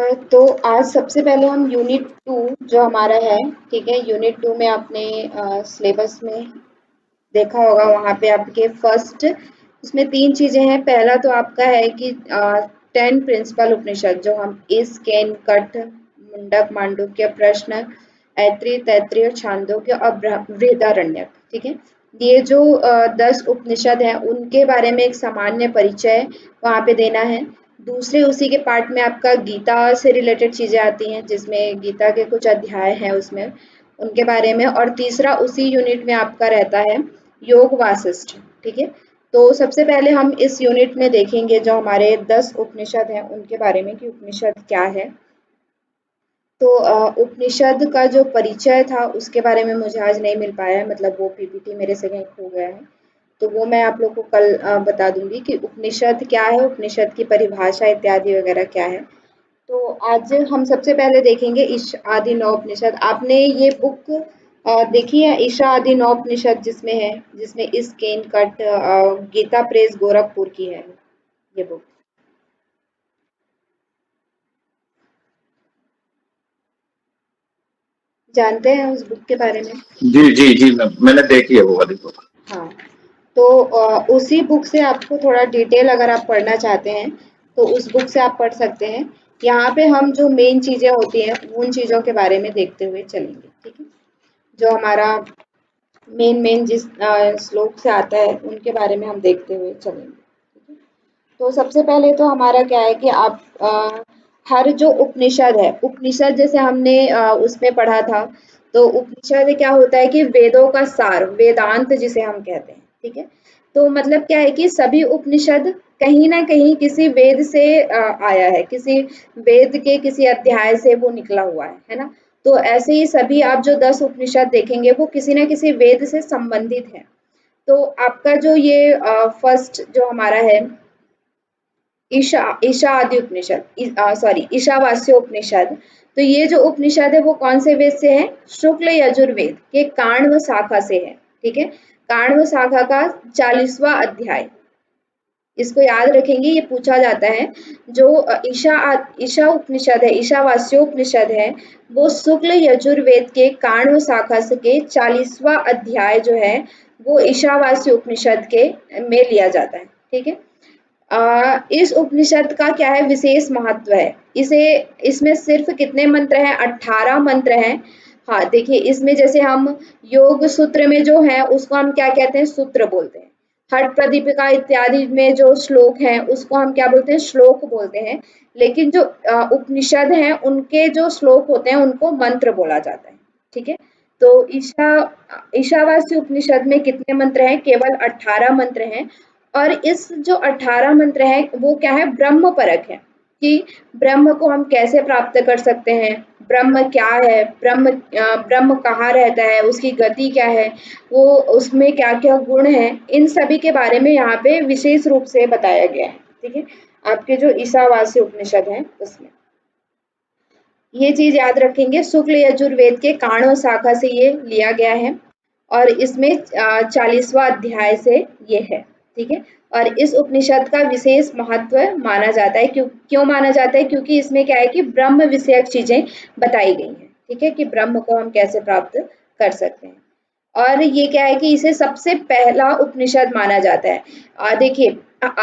तो आज सबसे पहले हम यूनिट 2 जो हमारा है, ठीक है। यूनिट 2 में आपने सिलेबस में देखा होगा, वहाँ पे आपके फर्स्ट उसमें 3 चीज़ें हैं। पहला तो आपका है कि 10 प्रिंसिपल उपनिषद जो हम इस, केन, कठ, मुंडक, मांडुक्य, प्रश्न, ऐत्री, तैत्तिरीय और छांदोग्य और बृहदारण्यक, ठीक है। ये जो 10 उपनिषद हैं उनके बारे में एक सामान्य परिचय वहाँ पे देना है। दूसरे उसी के पार्ट में आपका गीता से रिलेटेड चीज़ें आती हैं, जिसमें गीता के कुछ अध्याय हैं उसमें, उनके बारे में। और तीसरा उसी यूनिट में आपका रहता है योग वासिष्ठ, ठीक है। तो सबसे पहले हम इस यूनिट में देखेंगे जो हमारे 10 उपनिषद हैं उनके बारे में कि उपनिषद क्या है। तो उपनिषद का जो परिचय था उसके बारे में मुझे आज नहीं मिल पाया है, मतलब वो पीपीटी मेरे से कहीं खो गया है, तो वो मैं आप लोग को कल बता दूंगी कि उपनिषद क्या है, उपनिषद की परिभाषा इत्यादि वगैरह क्या है। तो आज हम सबसे पहले देखेंगे ईश आदि नौ उपनिषद। आपने ये बुक देखी है, ईशा आदि नौ उपनिषद, जिसमें है, जिसमें इस, केन, कट, गीता प्रेस गोरखपुर की है ये बुक। जानते हैं उस बुक के बारे में? जी जी जी, मैंने देखी है वो वाली बुक। हाँ, तो उसी बुक से आपको थोड़ा डिटेल अगर आप पढ़ना चाहते हैं तो उस बुक से आप पढ़ सकते हैं। यहाँ पे हम जो मेन चीज़ें होती हैं उन चीज़ों के बारे में देखते हुए चलेंगे, ठीक है। जो हमारा मेन मेन जिस श्लोक से आता है उनके बारे में हम देखते हुए चलेंगे, ठीक है। तो सबसे पहले तो हमारा क्या है कि आप हर जो उपनिषद है, उपनिषद जैसे हमने उसमें पढ़ा था, तो उपनिषद क्या होता है कि वेदों का सार, वेदांत जिसे हम कहते हैं, ठीक है। तो मतलब क्या है कि सभी उपनिषद कहीं ना कहीं किसी वेद से आया है, किसी वेद के किसी अध्याय से वो निकला हुआ है ना। तो ऐसे ही सभी आप जो 10 उपनिषद देखेंगे वो किसी न किसी वेद से संबंधित है। तो आपका जो ये फर्स्ट जो हमारा है ईशा ईशा आदि उपनिषद, सॉरी ईशावास्य उपनिषद, तो ये जो उपनिषद है वो कौन से वेद से है? शुक्ल यजुर्वेद के काण्व शाखा से है, ठीक है। काण्व शाखा का 40वां अध्याय, इसको याद रखेंगे, ये पूछा जाता है। जो ईशा उपनिषद है, ईशावास्य उपनिषद है, वो शुक्ल यजुर्वेद के काण्व शाखा के 40वां अध्याय जो है वो ईशावास्य उपनिषद के में लिया जाता है, ठीक है। इस उपनिषद का क्या है, विशेष महत्व है। इसे इसमें सिर्फ कितने मंत्र हैं? 18 मंत्र हैं। हाँ, देखिए इसमें जैसे हम योग सूत्र में जो है उसको हम क्या कहते हैं? सूत्र बोलते हैं। हठ प्रदीपिका इत्यादि में जो श्लोक हैं उसको हम क्या बोलते हैं? श्लोक बोलते हैं। लेकिन जो उपनिषद हैं उनके जो श्लोक होते हैं उनको मंत्र बोला जाता है, ठीक है। तो ईशावास्य उपनिषद में कितने मंत्र हैं? केवल 18 मंत्र हैं। और इस जो 18 मंत्र है वो क्या है? ब्रह्म परक है, कि ब्रह्म को हम कैसे प्राप्त कर सकते हैं, ब्रह्म क्या है, ब्रह्म कहाँ रहता है, उसकी गति क्या है, वो उसमें क्या क्या गुण है, इन सभी के बारे में यहाँ पे विशेष रूप से बताया गया है, ठीक है। आपके जो ईशावास्य उपनिषद है उसमें ये चीज याद रखेंगे, शुक्ल यजुर्वेद के काण्व शाखा से ये लिया गया है और इसमें 40वां अध्याय से ये है, ठीक है। और इस उपनिषद का विशेष महत्व माना जाता है। क्यों माना जाता है? क्योंकि इसमें क्या है कि ब्रह्म विषयक चीजें बताई गई हैं, ठीक है, कि ब्रह्म को हम कैसे प्राप्त कर सकते हैं। और ये क्या है कि इसे सबसे पहला उपनिषद माना जाता है। देखिए,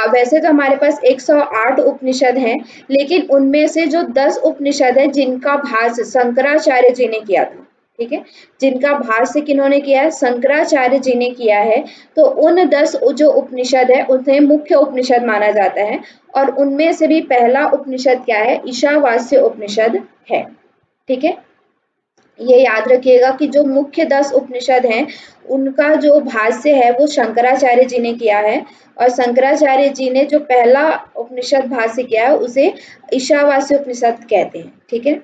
वैसे तो हमारे पास 108 उपनिषद हैं, लेकिन उनमें से जो 10 उपनिषद है जिनका भाष्य शंकराचार्य जी ने किया था, ठीक है, जिनका भाष्य किन्होंने किया है? शंकराचार्य जी ने किया है। तो उन 10 जो उपनिषद है उन्हें मुख्य उपनिषद माना जाता है। और उनमें से भी पहला उपनिषद क्या है? ईशावास्य उपनिषद है, ठीक है। ये याद रखिएगा कि जो मुख्य 10 उपनिषद हैं उनका जो भाष्य है वो शंकराचार्य जी ने किया है। और शंकराचार्य जी ने जो पहला उपनिषद भाष्य किया है उसे ईशावास्य उपनिषद कहते हैं, ठीक है।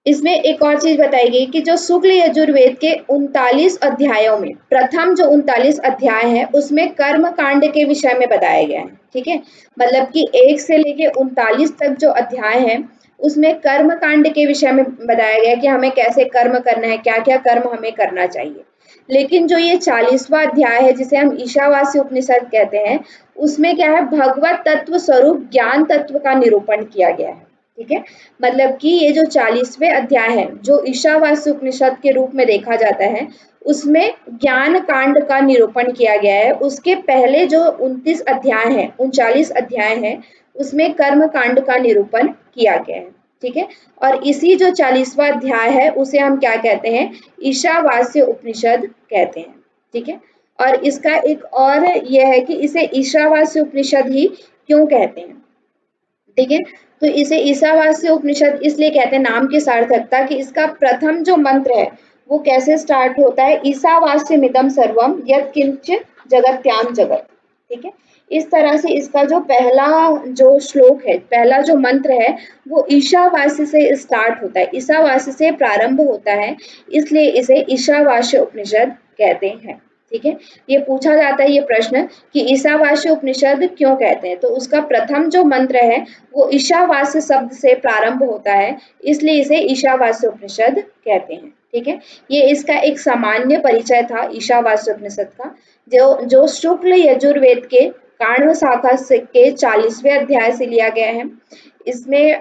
इसमें एक और चीज बताई गई कि जो शुक्ल यजुर्वेद के 39 अध्यायों में प्रथम जो 39 अध्याय है उसमें कर्म कांड के विषय में बताया गया है, ठीक है। मतलब कि 1 से लेके 39 तक जो अध्याय है उसमें कर्म कांड के विषय में बताया गया कि हमें कैसे कर्म करना है, क्या क्या कर्म हमें करना चाहिए। लेकिन जो ये 40वां अध्याय है जिसे हम ईशावास्य उपनिषद कहते हैं, उसमें क्या है? भगवत तत्व स्वरूप ज्ञान तत्व का निरूपण किया गया है, ठीक है, मतलब कि ये जो 40वें अध्याय है जो ईशावास्य उपनिषद के रूप में देखा जाता है, उसमें ज्ञान कांड का निरूपण किया गया है। उसके पहले जो 29 अध्याय है, 39 अध्याय है, उसमें कर्म कांड का निरूपण किया गया है। ठीक है, और इसी जो 40वां अध्याय है उसे हम क्या कहते हैं, ईशावास्य उपनिषद कहते हैं। ठीक है, और इसका एक और यह है कि इसे ईशावास्य उपनिषद ही क्यों कहते हैं। ठीक है, तो इसे ईशावास्य उपनिषद इसलिए कहते हैं, नाम की सार्थकता, कि इसका प्रथम जो मंत्र है वो कैसे स्टार्ट होता है, ईशावास्यमिदं सर्वम यत्किंच जगत्याम जगत। ठीक है, इस तरह से इसका जो पहला जो श्लोक है, पहला जो मंत्र है, वो ईशावास्य से स्टार्ट होता है, ईशावास्य से प्रारंभ होता है, इसलिए इसे ईशावास्य उपनिषद कहते हैं। ठीक है, ये पूछा जाता है ये प्रश्न कि ईशावास्य उपनिषद क्यों कहते हैं, तो उसका प्रथम जो मंत्र है वो ईशावास्य शब्द से प्रारंभ होता है, इसलिए इसे ईशावास्य उपनिषद कहते हैं। ठीक है, ये इसका एक सामान्य परिचय था ईशावास्य उपनिषद का, जो शुक्ल यजुर्वेद के काण्व शाखा के 40वें अध्याय से लिया गया है। इसमें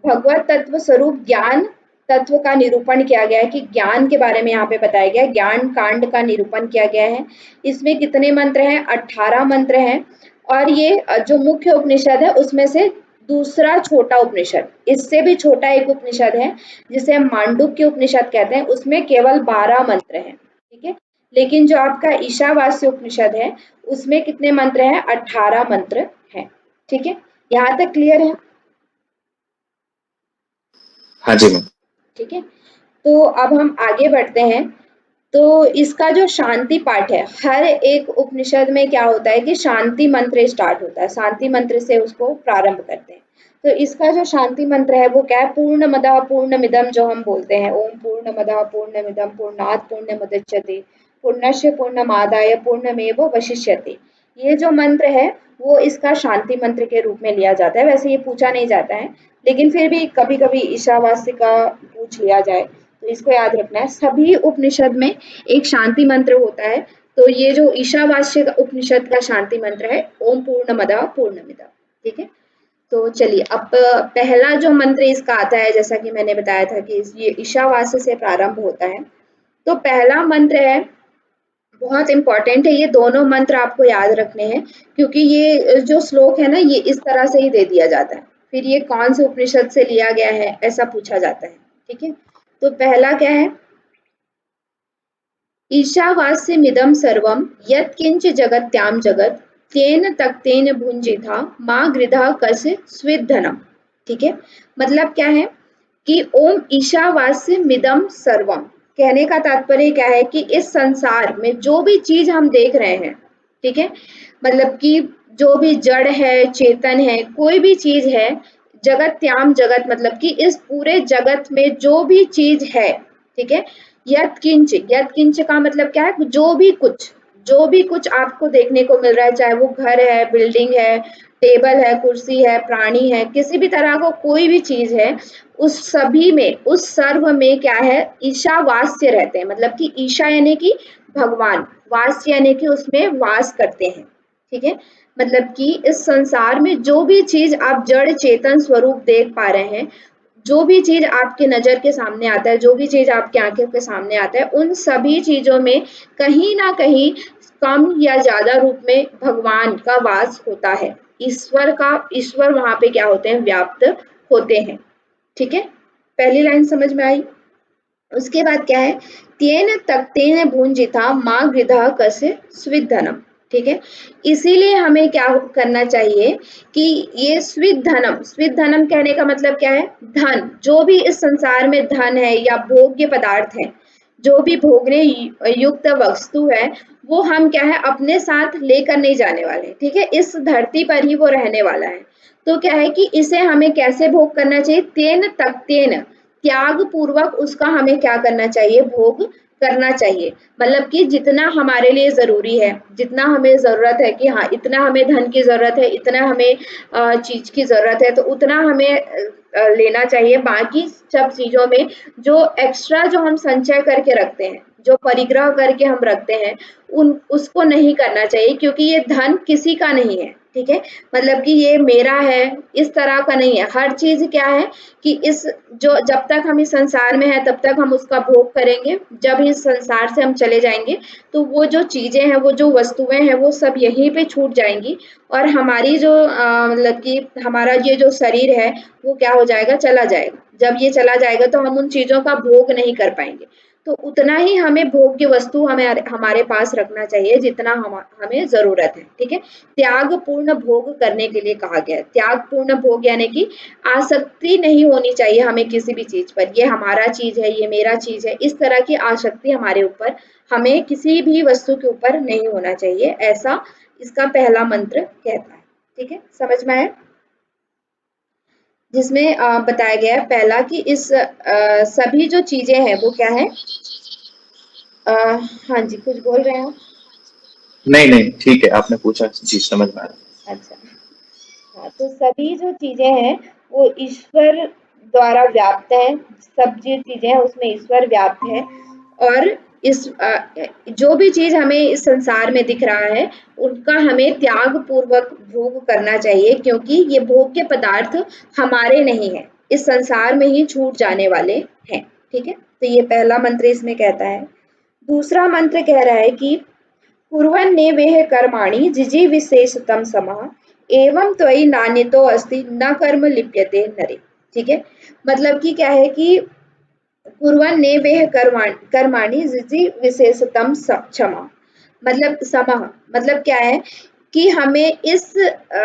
भगवत तत्व स्वरूप ज्ञान तत्व का निरूपण किया गया है, कि ज्ञान के बारे में यहाँ पे बताया गया है, ज्ञान कांड का निरूपण किया गया है। इसमें कितने मंत्र हैं, 18 मंत्र हैं, और ये जो मुख्य उपनिषद है उसमें से दूसरा छोटा उपनिषद, इससे भी छोटा एक उपनिषद है जिसे हम मांडुक्य उपनिषद कहते हैं, उसमें केवल 12 मंत्र हैं। ठीक है, लेकिन जो आपका ईशावास्य उपनिषद है उसमें कितने मंत्र हैं, 18 मंत्र हैं। ठीक है, यहाँ तक क्लियर है। हाँ जी मैम। ठीक है, तो अब हम आगे बढ़ते हैं। तो इसका जो शांति पाठ है, हर एक उपनिषद में क्या होता है कि शांति मंत्र स्टार्ट होता है, शांति मंत्र से उसको प्रारंभ करते हैं। तो इसका जो शांति मंत्र है वो क्या है, पूर्णमदः पूर्णमिदं, जो हम बोलते हैं, ओम पूर्णमदः पूर्णमिदं पूर्णात् पूर्णमुदच्यते पूर्णस्य पूर्णमादाय पूर्णमेवावशिष्यते। ये जो मंत्र है वो इसका शांति मंत्र के रूप में लिया जाता है। वैसे ये पूछा नहीं जाता है, लेकिन फिर भी कभी कभी ईशावास्य का पूछ लिया जाए तो इसको याद रखना है। सभी उपनिषद में एक शांति मंत्र होता है, तो ये जो ईशावास्य का उपनिषद का शांति मंत्र है, ओम पूर्णमदः पूर्णमिदम्। ठीक है, तो चलिए अब पहला जो मंत्र इसका आता है, जैसा कि मैंने बताया था कि ये ईशावास्य से प्रारंभ होता है। तो पहला मंत्र है, बहुत इंपॉर्टेंट है, ये दोनों मंत्र आपको याद रखने हैं, क्योंकि ये जो श्लोक है ना, ये इस तरह से ही दे दिया जाता है, फिर ये कौन से उपनिषद से लिया गया है ऐसा पूछा जाता है। ठीक है, तो पहला क्या है, ईशावास्यमिदं सर्वं यत्किंच जगत्यां जगत् तेन तक्तेन भुंजिथा मा गृधः कस्य स्विद्धनम्। ठीक है, मतलब क्या है कि ओम ईशावास्यमिदं सर्वम, कहने का तात्पर्य क्या है कि इस संसार में जो भी चीज हम देख रहे हैं, ठीक है, मतलब कि जो भी जड़ है, चेतन है, कोई भी चीज है, जगत्याम जगत, मतलब कि इस पूरे जगत में जो भी चीज है, ठीक है, यत्किंच, यत्किंच का मतलब क्या है, जो भी कुछ आपको देखने को मिल रहा है, चाहे वो घर है, बिल्डिंग है, टेबल है, कुर्सी है, प्राणी है, किसी भी तरह का कोई भी चीज है, उस सभी में, उस सर्व में क्या है, ईशावास्य रहते हैं, मतलब कि ईशा यानी कि भगवान, वास्य यानी कि उसमें वास करते हैं। ठीक है, मतलब कि इस संसार में जो भी चीज आप जड़ चेतन स्वरूप देख पा रहे हैं, जो भी चीज आपके नजर के सामने आता है, जो भी चीज आपकी आंखों के सामने आता है, उन सभी चीजों में कहीं ना कहीं कम या ज्यादा रूप में भगवान का वास होता है, ईश्वर वहां पे क्या होते हैं, व्याप्त होते हैं। ठीक है, पहली लाइन समझ में आई। उसके बाद क्या है, तेन तक्तेन भुंजिता माँ गृधः कस्य स्विद्धनम। ठीक है, इसीलिए हमें क्या करना चाहिए कि ये स्विद्धनम, स्विद्धनम कहने का मतलब क्या है, धन, जो भी इस संसार में धन है या भोग्य पदार्थ है, जो भी भोगने युक्त वस्तु है, वो हम क्या है, अपने साथ लेकर नहीं जाने वाले। ठीक है, इस धरती पर ही वो रहने वाला है। तो क्या है कि इसे हमें कैसे भोग करना चाहिए, तेन तक्तेन, त्याग पूर्वक उसका हमें क्या करना चाहिए, भोग करना चाहिए। मतलब कि जितना हमारे लिए जरूरी है, जितना हमें जरूरत है कि हाँ इतना हमें धन की जरूरत है, इतना हमें चीज की जरूरत है, तो उतना हमें लेना चाहिए। बाकी सब चीजों में जो एक्स्ट्रा जो हम संचय करके रखते हैं, जो परिग्रह करके हम रखते हैं, उसको नहीं करना चाहिए, क्योंकि ये धन किसी का नहीं है। ठीक है, मतलब कि ये मेरा है इस तरह का नहीं है। हर चीज क्या है कि इस जो जब तक हम इस संसार में है तब तक हम उसका भोग करेंगे, जब इस संसार से हम चले जाएंगे तो वो जो चीजें हैं, वो जो वस्तुएं हैं, वो सब यहीं पे छूट जाएंगी और हमारी जो मतलब कि हमारा ये जो शरीर है वो क्या हो जाएगा, चला जाएगा। जब ये चला जाएगा तो हम उन चीजों का भोग नहीं कर पाएंगे। तो उतना ही हमें भोग्य वस्तु हमें हमारे पास रखना चाहिए जितना हमें जरूरत है। ठीक है, त्याग पूर्ण भोग करने के लिए कहा गया है। त्याग पूर्ण भोग यानी कि आसक्ति नहीं होनी चाहिए हमें किसी भी चीज पर, ये हमारा चीज है, ये मेरा चीज है, इस तरह की आसक्ति हमारे ऊपर, हमें किसी भी वस्तु के ऊपर नहीं होना चाहिए, ऐसा इसका पहला मंत्र कहता है। ठीक है, समझ में आया? जिसमें बताया गया है पहला कि इस सभी जो चीजें हैं वो क्या है। हाँ जी, कुछ बोल रहे हैं आप? नहीं नहीं, ठीक है, आपने पूछा, जी समझ में आ रहा। अच्छा, हाँ, तो सभी जो चीजें हैं वो ईश्वर द्वारा व्याप्त है। सब जो चीजें हैं उसमें ईश्वर व्याप्त है और इस जो भी चीज हमें इस संसार में दिख रहा है उनका हमें त्याग पूर्वक भोग करना चाहिए, क्योंकि ये भोग के पदार्थ हमारे नहीं है, इस संसार में ही छूट जाने वाले हैं। ठीक है, तो ये पहला मंत्र इसमें कहता है। दूसरा मंत्र कह रहा है कि कुर्वन्नेवेह कर्माणि जिजीविषेशतम समः एवं त्वयि नान्यतो अस्ति न कर्म लिप्यते नरे। ठीक है, मतलब कि क्या है कि कुर्वन्नेवेह कर्माणि जिजीविषेशतम क्षमा, मतलब समः, मतलब क्या है कि हमें इस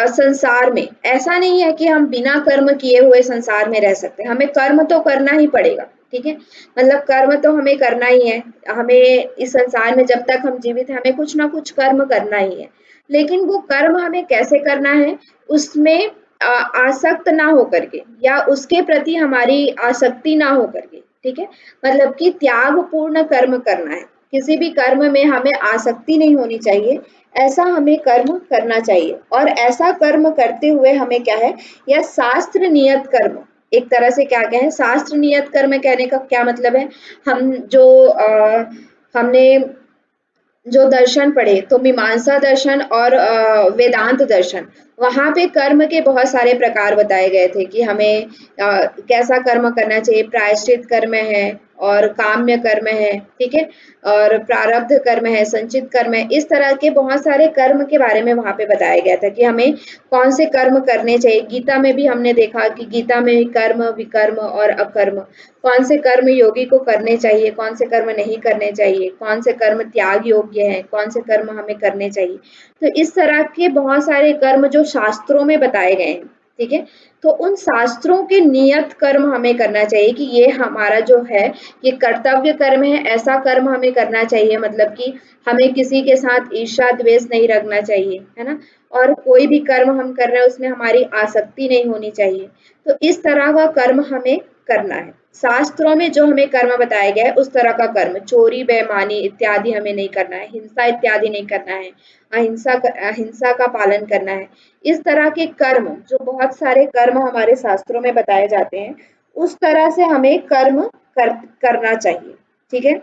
संसार में ऐसा नहीं है कि हम बिना कर्म किए हुए संसार में रह सकते, हमें कर्म तो करना ही पड़ेगा। ठीक है, मतलब कर्म तो हमें करना ही है, हमें इस संसार में जब तक हम जीवित हैं हमें कुछ ना कुछ कर्म करना ही है। लेकिन वो कर्म हमें कैसे करना है, उसमें आसक्त ना होकर के या उसके प्रति हमारी आसक्ति ना होकर के। ठीक है, मतलब कि त्याग पूर्ण कर्म करना है, किसी भी कर्म में हमें आसक्ति नहीं होनी चाहिए, ऐसा हमें कर्म करना चाहिए। और ऐसा कर्म करते हुए हमें क्या है, या शास्त्र नियत कर्म, एक तरह से क्या कहें, शास्त्र नियत कर्म कहने का क्या मतलब है, हम जो हमने जो दर्शन पढ़े तो मीमांसा दर्शन और वेदांत दर्शन, वहां पे कर्म के बहुत सारे प्रकार बताए गए थे कि हमें कैसा कर्म करना चाहिए। प्रायश्चित कर्म है और काम्य कर्म है, ठीक है, और प्रारब्ध कर्म है, संचित कर्म है, इस तरह के बहुत सारे कर्म के बारे में वहां पे बताया गया था कि हमें कौन से कर्म करने चाहिए। गीता में भी हमने देखा कि गीता में कर्म, विकर्म और अकर्म, कौन से कर्म योगी को करने चाहिए, कौन से कर्म नहीं करने चाहिए, कौन से कर्म त्याग योग्य है, कौन से कर्म हमें करने चाहिए। तो इस तरह के बहुत सारे कर्म जो शास्त्रों में बताए गए हैं। ठीक है, तो उन शास्त्रों के नियत कर्म हमें करना चाहिए कि ये हमारा जो है ये कर्तव्य कर्म है, ऐसा कर्म हमें करना चाहिए, मतलब कि हमें किसी के साथ ईर्ष्या द्वेष नहीं रखना चाहिए, है ना, और कोई भी कर्म हम कर रहे हैं उसमें हमारी आसक्ति नहीं होनी चाहिए। तो इस तरह का कर्म हमें करना है। शास्त्रों में जो हमें कर्म बताया गया है उस तरह का कर्म, चोरी बेईमानी इत्यादि हमें नहीं करना है, हिंसा इत्यादि नहीं करना है, अहिंसा का पालन करना है। इस तरह के कर्म, जो बहुत सारे कर्म हमारे शास्त्रों में बताए जाते हैं, उस तरह से हमें कर्म करना चाहिए। ठीक है,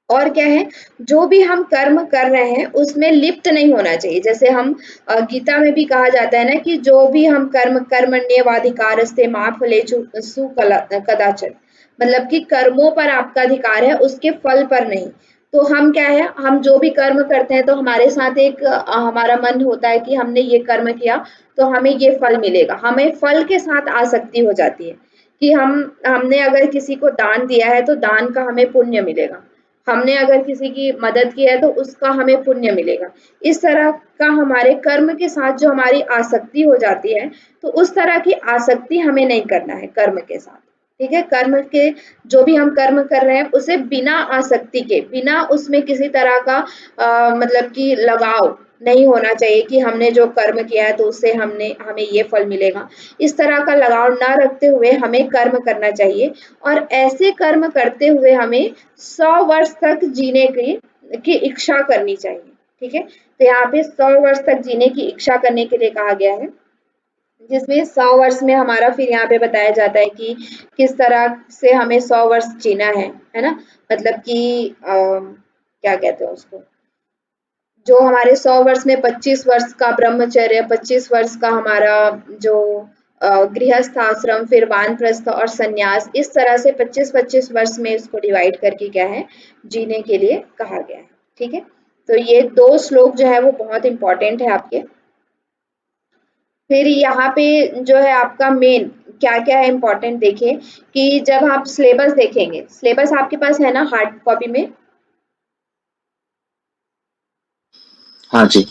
और क्या है, जो भी हम कर्म कर रहे हैं उसमें लिप्त नहीं होना चाहिए। जैसे हम गीता में भी कहा जाता है ना कि जो भी हम कर्मण्येवाधिकारस्ते मा फलेषु कदाचन, मतलब कि कर्मों पर आपका अधिकार है, उसके फल पर नहीं। तो हम क्या है, हम जो भी कर्म करते हैं तो हमारे साथ एक हमारा मन होता है कि हमने ये कर्म किया तो हमें ये फल मिलेगा, हमें फल के साथ आसक्ति हो जाती है कि हमने अगर किसी को दान दिया है तो दान का हमें पुण्य मिलेगा, हमने अगर किसी की मदद की है तो उसका हमें पुण्य मिलेगा। इस तरह का हमारे कर्म के साथ जो हमारी आसक्ति हो जाती है, तो उस तरह की आसक्ति हमें नहीं करना है कर्म के साथ। ठीक है, कर्म के जो भी हम कर्म कर रहे हैं उसे बिना आसक्ति के, बिना उसमें किसी तरह का मतलब कि लगाव नहीं होना चाहिए कि हमने जो कर्म किया है तो उससे हमें ये फल मिलेगा। इस तरह का लगाव ना रखते हुए हमें कर्म करना चाहिए, और ऐसे कर्म करते हुए हमें 100 वर्ष तक जीने की इच्छा करनी चाहिए। ठीक है, तो यहाँ पे 100 वर्ष तक जीने की इच्छा करने के लिए कहा गया है, जिसमें 100 वर्ष में हमारा फिर यहाँ पे बताया जाता है कि किस तरह से हमें 100 वर्ष जीना है ना, मतलब कि क्या कहते हैं उसको, जो हमारे 100 वर्ष में 25 वर्ष का ब्रह्मचर्य, 25 वर्ष का हमारा जो गृहस्थ आश्रम, फिर वानप्रस्थ और संन्यास, इस तरह से 25-25 वर्ष में इसको डिवाइड करके क्या है, जीने के लिए कहा गया है। ठीक है, तो ये 2 श्लोक जो है वो बहुत इंपॉर्टेंट है आपके। फिर यहाँ पे जो है आपका मेन क्या क्या है इम्पोर्टेंट, देखिए कि जब आप सिलेबस देखेंगे, सिलेबस आपके पास है ना हार्ड कॉपी में? हाँ जी।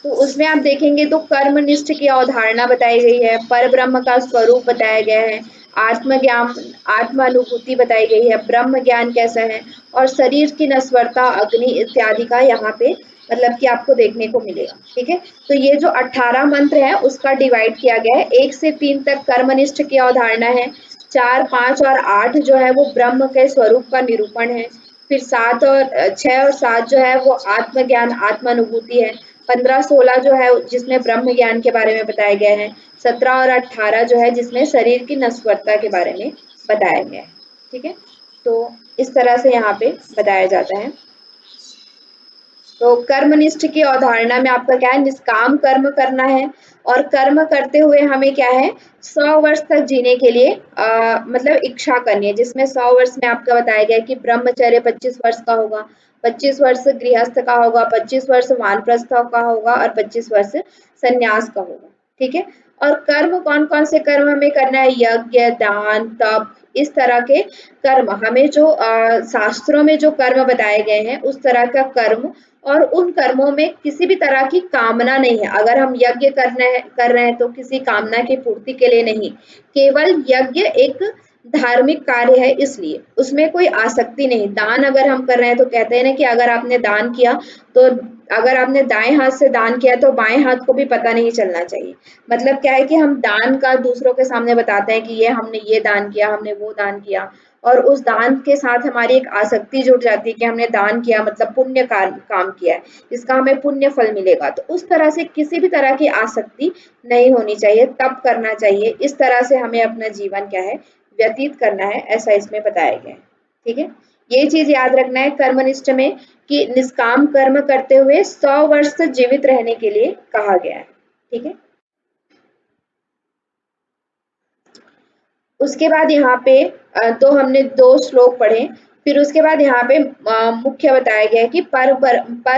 तो उसमें आप देखेंगे तो कर्मनिष्ठ की अवधारणा बताई गई है, पर ब्रह्म का स्वरूप बताया गया है, आत्मज्ञान, आत्मानुभूति बताई गई है, ब्रह्म ज्ञान कैसा है, और शरीर की नश्वरता, अग्नि इत्यादि का यहाँ पे मतलब कि आपको देखने को मिलेगा। ठीक है, तो ये जो 18 मंत्र है उसका डिवाइड किया गया है। 1 से 3 तक कर्मनिष्ठ की अवधारणा है, 4, 5 और 8 जो है वो ब्रह्म के स्वरूप का निरूपण है, फिर 7 और 6 और 7 जो है वो आत्मज्ञान, आत्मानुभूति है, 15-16 जो है जिसमें ब्रह्म ज्ञान के बारे में बताया गया है, 17 और 18 जो है जिसमें शरीर की नश्वरता के बारे में बताया गया है। ठीक है, तो इस तरह से यहाँ पे बताया जाता है। तो कर्मनिष्ठ की अवधारणा में आपका क्या है, निष्काम कर्म करना है, और कर्म करते हुए हमें क्या है, 100 वर्ष तक जीने के लिए मतलब इच्छा करनी है, जिसमें 100 वर्ष में आपका बताया गया है कि ब्रह्मचर्य 25 वर्ष का होगा, 25 वर्ष गृहस्थ का होगा, 25 वर्ष वानप्रस्थ का होगा और 25 वर्ष संन्यास का होगा। ठीक है, और कर्म कौन कौन से कर्म हमें करना है, यज्ञ, दान, तप, इस तरह के कर्म हमें जो शास्त्रों में जो कर्म बताए गए हैं उस तरह का कर्म, और उन कर्मों में किसी भी तरह की कामना नहीं है। अगर हम यज्ञ कर रहे हैं तो किसी कामना की पूर्ति के लिए नहीं, केवल यज्ञ एक धार्मिक कार्य है इसलिए, उसमें कोई आसक्ति नहीं। दान अगर हम कर रहे हैं तो कहते हैं ना कि अगर आपने दान किया तो अगर आपने दाएं हाथ से दान किया तो बाएं हाथ को भी पता नहीं चलना चाहिए। मतलब क्या है कि हम दान का दूसरों के सामने बताते हैं कि ये हमने ये दान किया, हमने वो दान किया, और उस दान के साथ हमारी एक आसक्ति जुड़ जाती है कि हमने दान किया मतलब पुण्य काम किया है, इसका हमें पुण्य फल मिलेगा। तो उस तरह से किसी भी तरह की आसक्ति नहीं होनी चाहिए, तप करना चाहिए, इस तरह से हमें अपना जीवन क्या है, व्यतीत करना है, ऐसा इसमें बताया गया है। ठीक है, ये चीज याद रखना है कर्मनिष्ठ में कि निष्काम कर्म करते हुए 100 वर्ष तक जीवित रहने के लिए कहा गया है। ठीक है, उसके बाद यहाँ पे तो हमने 2 श्लोक पढ़े, फिर उसके बाद यहाँ पे मुख्य बताया गया है कि पर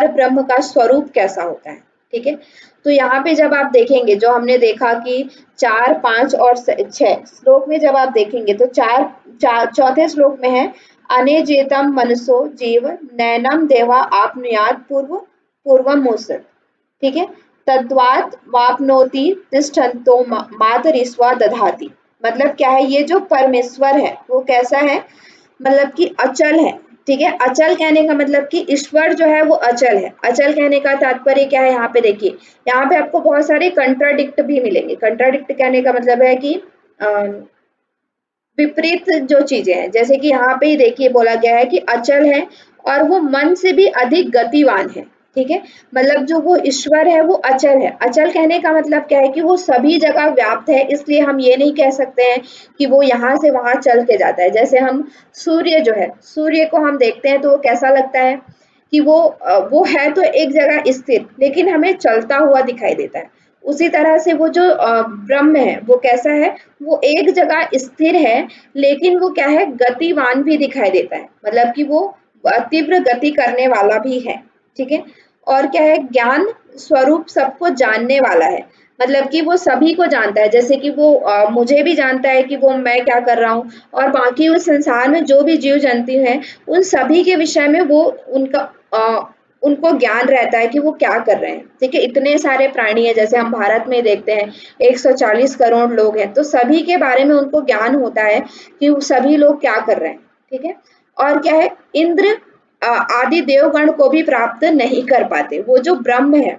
ब्रह्म का स्वरूप कैसा होता है। ठीक है, तो यहाँ पे जब आप देखेंगे, जो हमने देखा कि 4, 5 और 6 श्लोक में जब आप देखेंगे तो चौथे श्लोक में है, अनेजेतम मनसो जीव नैनम देवा आपनुयात पूर्वम मोसत। ठीक है, तद्वात वापनोति तिष्ठन्तो मातरिस्वा दधाति। मतलब क्या है, ये जो परमेश्वर है वो कैसा है, मतलब कि अचल है। ठीक है, अचल कहने का मतलब कि ईश्वर जो है वो अचल है। अचल कहने का तात्पर्य क्या है, यहाँ पे देखिए, यहाँ पे आपको बहुत सारे कंट्राडिक्ट भी मिलेंगे। कंट्राडिक्ट कहने का मतलब है कि विपरीत जो चीजें हैं, जैसे कि यहाँ पे ही देखिए बोला गया है कि अचल है और वो मन से भी अधिक गतिवान है। ठीक है, मतलब जो वो ईश्वर है वो अचल है। अचल कहने का मतलब क्या है कि वो सभी जगह व्याप्त है, इसलिए हम ये नहीं कह सकते हैं कि वो यहाँ से वहां चल के जाता है। जैसे हम सूर्य जो है, सूर्य को हम देखते हैं तो वो कैसा लगता है कि वो है तो एक जगह स्थिर, लेकिन हमें चलता हुआ दिखाई देता है। उसी तरह से वो जो ब्रह्म है वो कैसा है, वो एक जगह स्थिर है, लेकिन वो क्या है, गतिवान भी दिखाई देता है, मतलब कि वो तीव्र गति करने वाला भी है। ठीक है, और क्या है, ज्ञान स्वरूप सबको जानने वाला है, मतलब कि वो सभी को जानता है। जैसे कि वो मुझे भी जानता है कि वो मैं क्या कर रहा हूँ, और बाकी उस संसार में जो भी जीव जंतु हैं उन सभी के विषय में वो उनको ज्ञान रहता है कि वो क्या कर रहे हैं। ठीक है, इतने सारे प्राणी हैं, जैसे हम भारत में देखते हैं 140 करोड़ लोग हैं, तो सभी के बारे में उनको ज्ञान होता है कि वो सभी लोग क्या कर रहे हैं। ठीक है, और क्या है, इंद्र आदि देवगण को भी प्राप्त नहीं कर पाते। वो जो ब्रह्म है,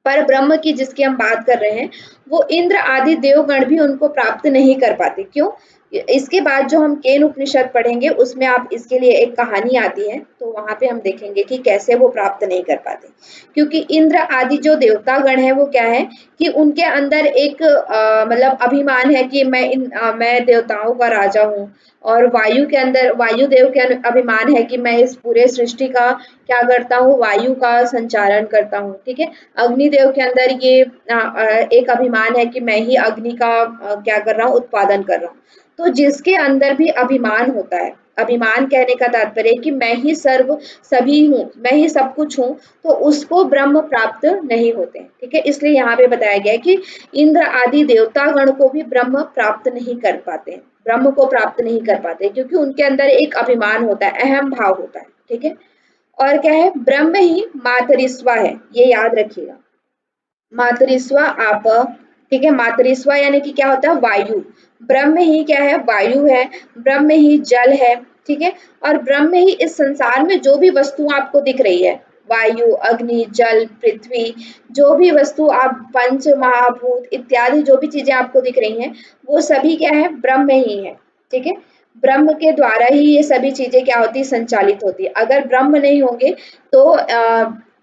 पर ब्रह्म की जिसकी हम बात कर रहे हैं, वो इंद्र आदि देवगण भी उनको प्राप्त नहीं कर पाते। क्यों? इसके बाद जो हम केन उपनिषद पढ़ेंगे उसमें आप इसके लिए एक कहानी आती है, तो वहां पे हम देखेंगे कि कैसे वो प्राप्त नहीं कर पाते। क्योंकि इंद्र आदि जो देवता गण है वो क्या है कि उनके अंदर एक मतलब अभिमान है कि मैं देवताओं का राजा हूँ। और वायु के अंदर वायुदेव के अभिमान है कि मैं इस पूरे सृष्टि का क्या करता हूँ, वायु का संचारण करता हूँ। ठीक है। अग्निदेव के अंदर ये एक अभिमान है कि मैं ही अग्नि का क्या कर रहा हूँ, उत्पादन कर रहा हूँ। तो जिसके अंदर भी अभिमान होता है, अभिमान कहने का तात्पर्य कि मैं ही सर्व सभी हूँ, मैं ही सब कुछ हूँ, तो उसको ब्रह्म प्राप्त नहीं होते। ठीक है। इसलिए यहाँ पे बताया गया है कि इंद्र आदि देवता गण को भी ब्रह्म प्राप्त नहीं कर पाते, ब्रह्म को प्राप्त नहीं कर पाते, क्योंकि उनके अंदर एक अभिमान होता है, अहम भाव होता है। ठीक है। और क्या है, ब्रह्म ही मातरिस्वा है, ये याद रखिएगा। मातरिस्वा आप, ठीक है, मातरिस्वा यानी कि क्या होता है, वायु। ब्रह्म ही क्या है, वायु है। ब्रह्म ही जल है। ठीक है। और ब्रह्म ही इस संसार में जो भी वस्तु आपको दिख रही है, वायु, अग्नि, जल, पृथ्वी, जो भी वस्तु आप पंच महाभूत इत्यादि जो भी चीजें आपको दिख रही हैं, वो सभी क्या है, ब्रह्म ही है। ठीक है। ब्रह्म के द्वारा ही ये सभी चीजें क्या होती, संचालित होती है। अगर ब्रह्म नहीं होंगे तो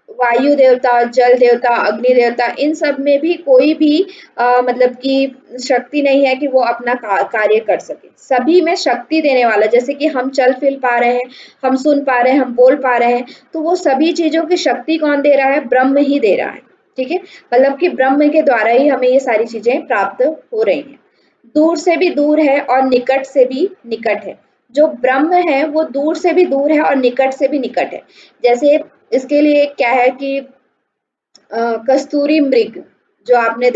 वायु देवता, जल देवता, अग्नि देवता, इन सब में भी कोई भी मतलब कि शक्ति नहीं है कि वो अपना कार्य कर सके। सभी में शक्ति देने वाला, जैसे कि हम चल फिर पा रहे हैं, हम सुन पा रहे हैं, हम बोल पा रहे हैं, तो वो सभी चीजों की शक्ति कौन दे रहा है, ब्रह्म ही दे रहा है। ठीक है। मतलब कि ब्रह्म के द्वारा ही हमें ये सारी चीजें प्राप्त हो रही हैं। दूर से भी दूर है और निकट से भी निकट है। जो ब्रह्म है वो दूर से भी दूर है और निकट से भी निकट है। जैसे इसके लिए क्या है कि कस्तूरी मृग, जो आपने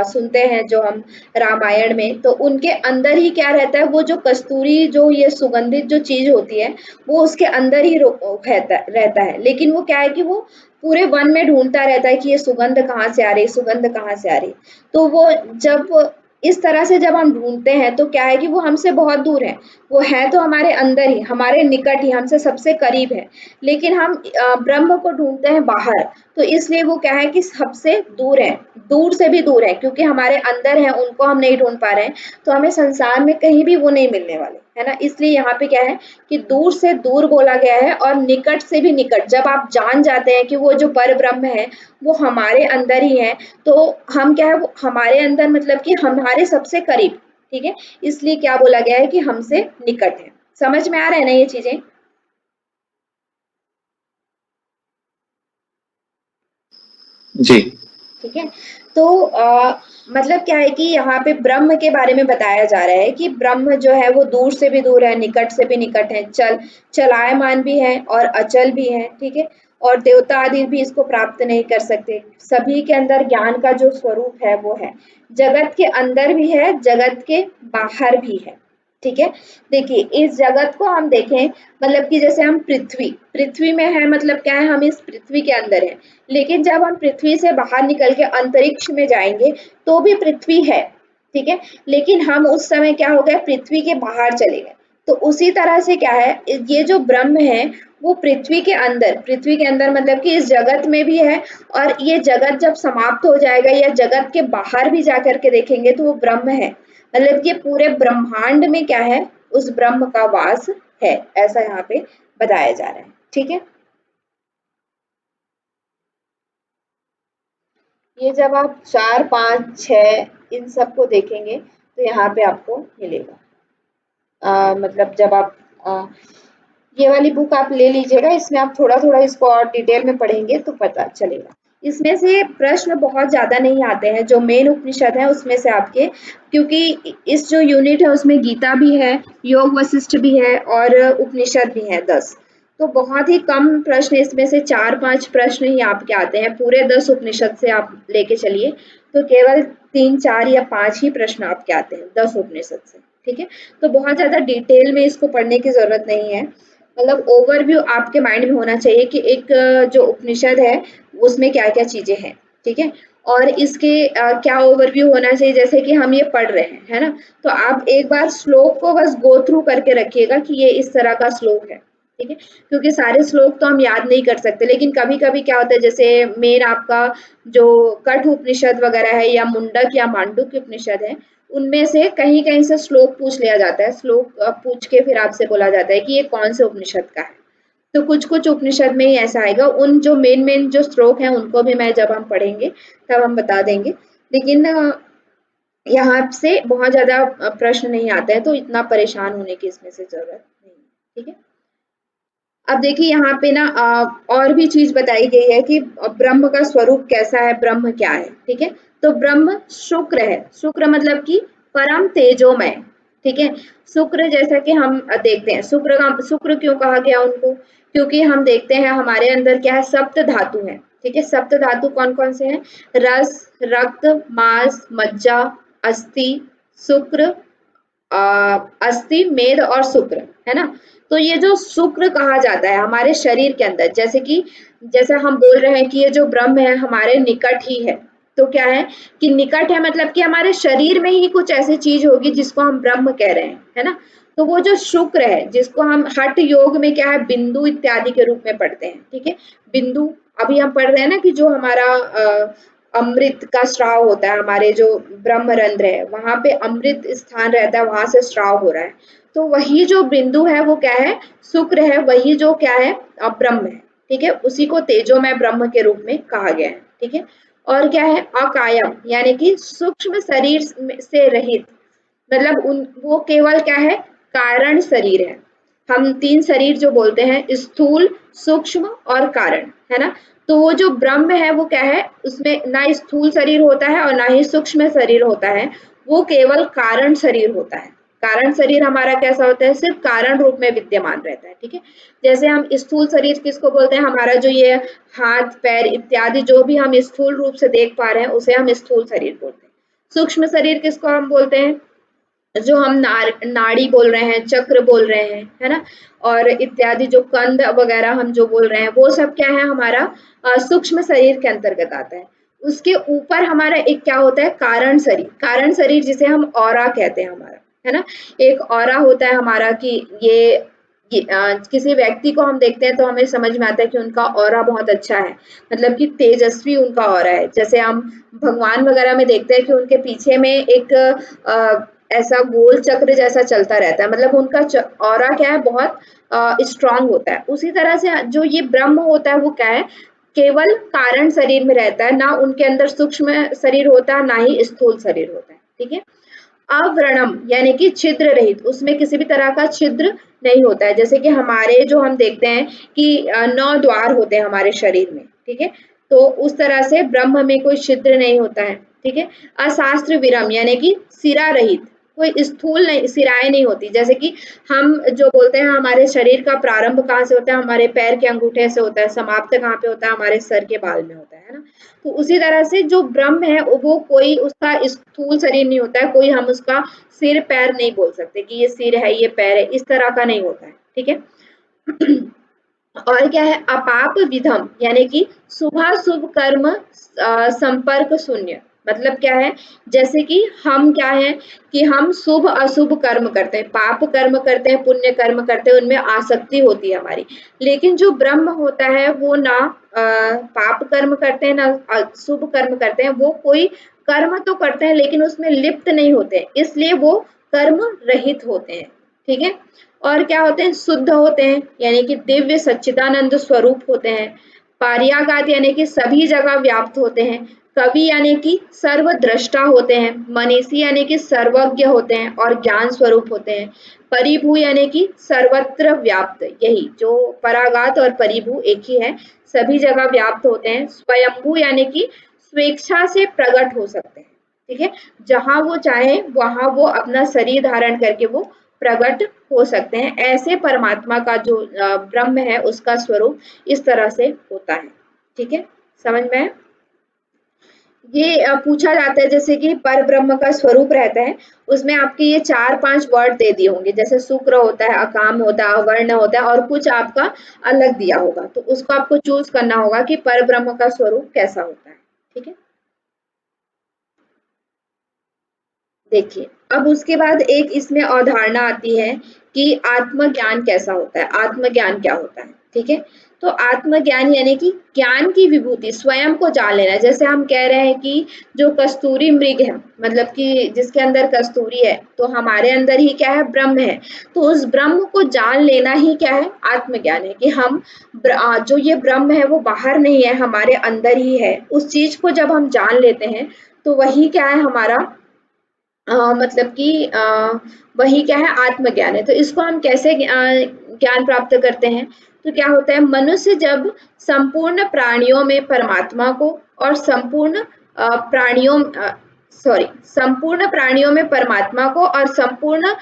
सुनते हैं जो हम रामायण में, तो उनके अंदर ही क्या रहता है, वो जो कस्तूरी, जो ये सुगंधित जो चीज होती है, वो उसके अंदर ही रहता है। लेकिन वो क्या है कि वो पूरे वन में ढूंढता रहता है कि ये सुगंध कहाँ से आ रही है, सुगंध कहाँ से आ रही है। तो वो जब इस तरह से जब हम ढूंढते हैं तो क्या है कि वो हमसे बहुत दूर है, वो है तो हमारे अंदर ही, हमारे निकट ही, हमसे सबसे करीब है, लेकिन हम ब्रह्म को ढूंढते हैं बाहर। तो इसलिए वो क्या है कि सबसे दूर है, दूर से भी दूर है, क्योंकि हमारे अंदर है, उनको हम नहीं ढूंढ पा रहे हैं, तो हमें संसार में कहीं भी वो नहीं मिलने वाले, है ना। इसलिए यहाँ पे क्या है कि दूर से दूर बोला गया है और निकट से भी निकट। जब आप जान जाते हैं कि वो जो पर ब्रह्म है वो हमारे अंदर ही है, तो हम क्या है, वो हमारे अंदर मतलब कि हमारे सबसे करीब। ठीक है। इसलिए क्या बोला गया है कि हमसे निकट है। समझ में आ रहा है ना ये चीजें? जी। ठीक है। तो मतलब क्या है कि यहाँ पे ब्रह्म के बारे में बताया जा रहा है कि ब्रह्म जो है वो दूर से भी दूर है, निकट से भी निकट है, चलायमान भी है और अचल भी है। ठीक है। और देवता आदि भी इसको प्राप्त नहीं कर सकते। सभी के अंदर ज्ञान का जो स्वरूप है वो है, जगत के अंदर भी है, जगत के बाहर भी है। ठीक है। देखिए इस जगत को हम देखें, मतलब कि जैसे हम पृथ्वी, पृथ्वी में है, मतलब क्या है, हम इस पृथ्वी के अंदर है। लेकिन जब हम पृथ्वी से बाहर निकल के अंतरिक्ष में जाएंगे तो भी पृथ्वी है। ठीक है। लेकिन हम उस समय क्या हो गए, पृथ्वी के बाहर चले गए। तो उसी तरह से क्या है, ये जो ब्रह्म है वो पृथ्वी के अंदर, पृथ्वी के अंदर मतलब कि इस जगत में भी है। और ये जगत जब समाप्त हो जाएगा या जगत के बाहर भी जाकर के देखेंगे तो वो ब्रह्म है। मतलब कि पूरे ब्रह्मांड में क्या है, उस ब्रह्म का वास है, ऐसा यहाँ पे बताया जा रहा है। ठीक है। ये जब आप 4, 5, 6 इन सबको देखेंगे तो यहाँ पे आपको मिलेगा। मतलब जब आप ये वाली बुक आप ले लीजिएगा, इसमें आप थोड़ा थोड़ा इसको और डिटेल में पढ़ेंगे तो पता चलेगा। इसमें से प्रश्न बहुत ज्यादा नहीं आते हैं, जो मेन उपनिषद है उसमें से आपके, क्योंकि इस जो यूनिट है उसमें गीता भी है, योग वशिष्ठ भी है और उपनिषद भी है 10। तो बहुत ही कम प्रश्न, इसमें से 4-5 प्रश्न ही आपके आते हैं। पूरे 10 उपनिषद से आप लेके चलिए तो केवल 3, 4 या 5 ही प्रश्न आपके आते हैं 10 उपनिषद से। ठीक है। तो बहुत ज्यादा डिटेल में इसको पढ़ने की जरूरत नहीं है। मतलब ओवरव्यू आपके माइंड में होना चाहिए कि एक जो उपनिषद है उसमें क्या क्या चीजें हैं। ठीक है। और इसके क्या ओवरव्यू होना चाहिए, जैसे कि हम ये पढ़ रहे हैं, है ना, तो आप एक बार श्लोक को बस गो थ्रू करके रखिएगा कि ये इस तरह का श्लोक है। ठीक है, क्योंकि सारे श्लोक तो हम याद नहीं कर सकते, लेकिन कभी कभी क्या होता है, जैसे मेन आपका जो कठ उपनिषद वगैरह है या मुंडक या मांडुक्य उपनिषद है, उनमें से कहीं कहीं से श्लोक पूछ लिया जाता है, श्लोक पूछ के फिर आपसे बोला जाता है कि ये कौन से उपनिषद का है। तो कुछ कुछ उपनिषद में ही ऐसा आएगा, उन जो मेन जो श्लोक हैं उनको भी मैं जब हम पढ़ेंगे तब हम बता देंगे, लेकिन यहाँ से बहुत ज्यादा प्रश्न नहीं आते हैं, तो इतना परेशान होने की इसमें से जरूरत नहीं है। ठीक है, अब देखिए यहाँ पे ना और भी चीज बताई गई है कि ब्रह्म का स्वरूप कैसा है, ब्रह्म क्या है। ठीक है, तो ब्रह्म शुक्र है, शुक्र मतलब कि परम तेजोमय। ठीक है, शुक्र जैसा कि हम देखते हैं, शुक्र क्यों कहा गया उनको, क्योंकि हम देखते हैं हमारे अंदर क्या है, सप्त धातु है। ठीक है, सप्त धातु कौन कौन से हैं, रस, रक्त, मांस, मज्जा, अस्थि, शुक्र, अस्थि, मेद और शुक्र, है ना। तो ये जो शुक्र कहा जाता है हमारे शरीर के अंदर, जैसे कि जैसे हम बोल रहे हैं कि ये जो ब्रह्म है हमारे निकट ही है, तो क्या है कि निकट है मतलब कि हमारे शरीर में ही कुछ ऐसी चीज होगी जिसको हम ब्रह्म कह रहे हैं, है ना। तो वो जो शुक्र है, जिसको हम हठ योग में क्या है, बिंदु इत्यादि के रूप में पढ़ते हैं। ठीक है, बिंदु, अभी हम पढ़ रहे हैं ना कि जो हमारा अमृत का स्राव होता है, हमारे जो ब्रह्म रंध्र है वहां पे अमृत स्थान रहता है, वहां से स्राव हो रहा है। तो वही जो बिंदु है वो क्या है, शुक्र है, वही जो क्या है, ब्रह्म है। ठीक है, उसी को तेजोमय ब्रह्म के रूप में कहा गया है। ठीक है, और क्या है, अकायम यानी कि सूक्ष्म शरीर से रहित, मतलब उन वो केवल क्या है, कारण शरीर है। हम तीन शरीर जो बोलते हैं, स्थूल, सूक्ष्म और कारण, है ना। तो वो जो ब्रह्म है वो क्या है, उसमें ना स्थूल शरीर होता है और ना ही सूक्ष्म शरीर होता है, वो केवल कारण शरीर होता है। कारण शरीर हमारा कैसा होता है, सिर्फ कारण रूप में विद्यमान रहता है। ठीक है, जैसे हम स्थूल शरीर किसको बोलते हैं, हमारा जो ये हाथ पैर इत्यादि जो भी हम स्थूल रूप से देख पा रहे हैं उसे हम स्थूल शरीर बोलते हैं। सूक्ष्म शरीर किसको हम बोलते हैं, जो हम नाड़ी बोल रहे हैं, चक्र बोल रहे हैं, है ना, और इत्यादि जो कंद वगैरह हम जो बोल रहे हैं वो सब क्या है, हमारा सूक्ष्म शरीर के अंतर्गत आता है। उसके ऊपर हमारा एक क्या होता है, कारण शरीर, कारण शरीर जिसे हम ऑरा कहते हैं हमारा, है ना। एक ऑरा होता है हमारा कि किसी व्यक्ति को हम देखते हैं तो हमें समझ में आता है कि उनका ऑरा बहुत अच्छा है, मतलब कि तेजस्वी उनका ऑरा है। जैसे हम भगवान वगैरह में देखते हैं कि उनके पीछे में एक ऐसा गोल चक्र जैसा चलता रहता है, मतलब उनका ऑरा क्या है, बहुत स्ट्रांग होता है। उसी तरह से जो ये ब्रह्म होता है वो क्या है, केवल कारण शरीर में रहता है, ना उनके अंदर सूक्ष्म शरीर होता है ना ही स्थूल शरीर होता है। ठीक है, अव्रणम यानी कि छिद्र रहित, उसमें किसी भी तरह का छिद्र नहीं होता है। जैसे कि हमारे जो हम देखते हैं कि 9 द्वार होते हैं हमारे शरीर में। ठीक है, तो उस तरह से ब्रह्म में कोई छिद्र नहीं होता है। ठीक है, अशास्त्र विरम यानी कि सिरा रहित, कोई स्थूल नहीं, सिराएं नहीं होती। जैसे कि हम जो बोलते हैं हमारे शरीर का प्रारंभ कहाँ से होता है, हमारे पैर के अंगूठे से होता है, समाप्त कहाँ पे होता है, हमारे सर के बाल में होता है ना। तो उसी तरह से जो ब्रह्म है वो कोई उसका स्थूल शरीर नहीं होता है, कोई हम उसका सिर पैर नहीं बोल सकते कि ये सिर है ये पैर है, इस तरह का नहीं होता है। ठीक है, और क्या है, अपाप विधम यानी कि शुभाशुभ कर्म संपर्क शून्य, मतलब क्या है, जैसे कि हम क्या है कि हम शुभ अशुभ कर्म करते हैं, पाप कर्म करते हैं, पुण्य कर्म करते हैं, उनमें आसक्ति होती है हमारी। लेकिन जो ब्रह्म होता है वो ना पाप कर्म करते हैं ना शुभ कर्म करते हैं, वो कोई कर्म तो करते हैं लेकिन उसमें लिप्त नहीं होते हैं, इसलिए वो कर्म रहित होते हैं। ठीक है, और क्या होते हैं, शुद्ध होते हैं यानी कि दिव्य सच्चिदानंद स्वरूप होते हैं। पारियागात यानी कि सभी जगह व्याप्त होते हैं। कवि यानी कि सर्वद्रष्टा होते हैं। मनीषी यानी कि सर्वज्ञ होते हैं और ज्ञान स्वरूप होते हैं। परिभू यानी कि सर्वत्र व्याप्त, यही जो परागात और परिभू एक ही है, सभी जगह व्याप्त होते हैं। स्वयंभू यानी कि स्वेच्छा से प्रकट हो सकते हैं। ठीक है, जहां वो चाहे वहां वो अपना शरीर धारण करके वो प्रकट हो सकते हैं। ऐसे परमात्मा का जो ब्रह्म है उसका स्वरूप इस तरह से होता है। ठीक है, समझ में? ये पूछा जाता है जैसे कि पर ब्रह्म का स्वरूप रहता है, उसमें आपके ये 4-5 वर्ड दे दिए होंगे, जैसे शुक्र होता है, अकाम होता है, अवर्ण होता है और कुछ आपका अलग दिया होगा, तो उसको आपको चूज करना होगा कि पर ब्रह्म का स्वरूप कैसा होता है। ठीक है, देखिए अब उसके बाद एक इसमें अवधारणा आती है कि आत्मज्ञान कैसा होता है, आत्मज्ञान क्या होता है। ठीक है, तो आत्मज्ञान यानी कि ज्ञान की विभूति, स्वयं को जान लेना। जैसे हम कह रहे हैं कि जो कस्तूरी मृग है, मतलब कि जिसके अंदर कस्तूरी है, तो हमारे अंदर ही क्या है, ब्रह्म है। तो उस ब्रह्म को जान लेना ही क्या है, आत्मज्ञान है। कि हम जो ये ब्रह्म है वो बाहर नहीं है, हमारे अंदर ही है। उस चीज को जब हम जान लेते हैं तो वही क्या है, हमारा मतलब कि वही क्या है, आत्मज्ञान है। तो इसको हम कैसे ज्ञान प्राप्त करते हैं, तो क्या होता है, मनुष्य जब संपूर्ण प्राणियों में परमात्मा को और संपूर्ण संपूर्ण प्राणियों में परमात्मा को और संपूर्ण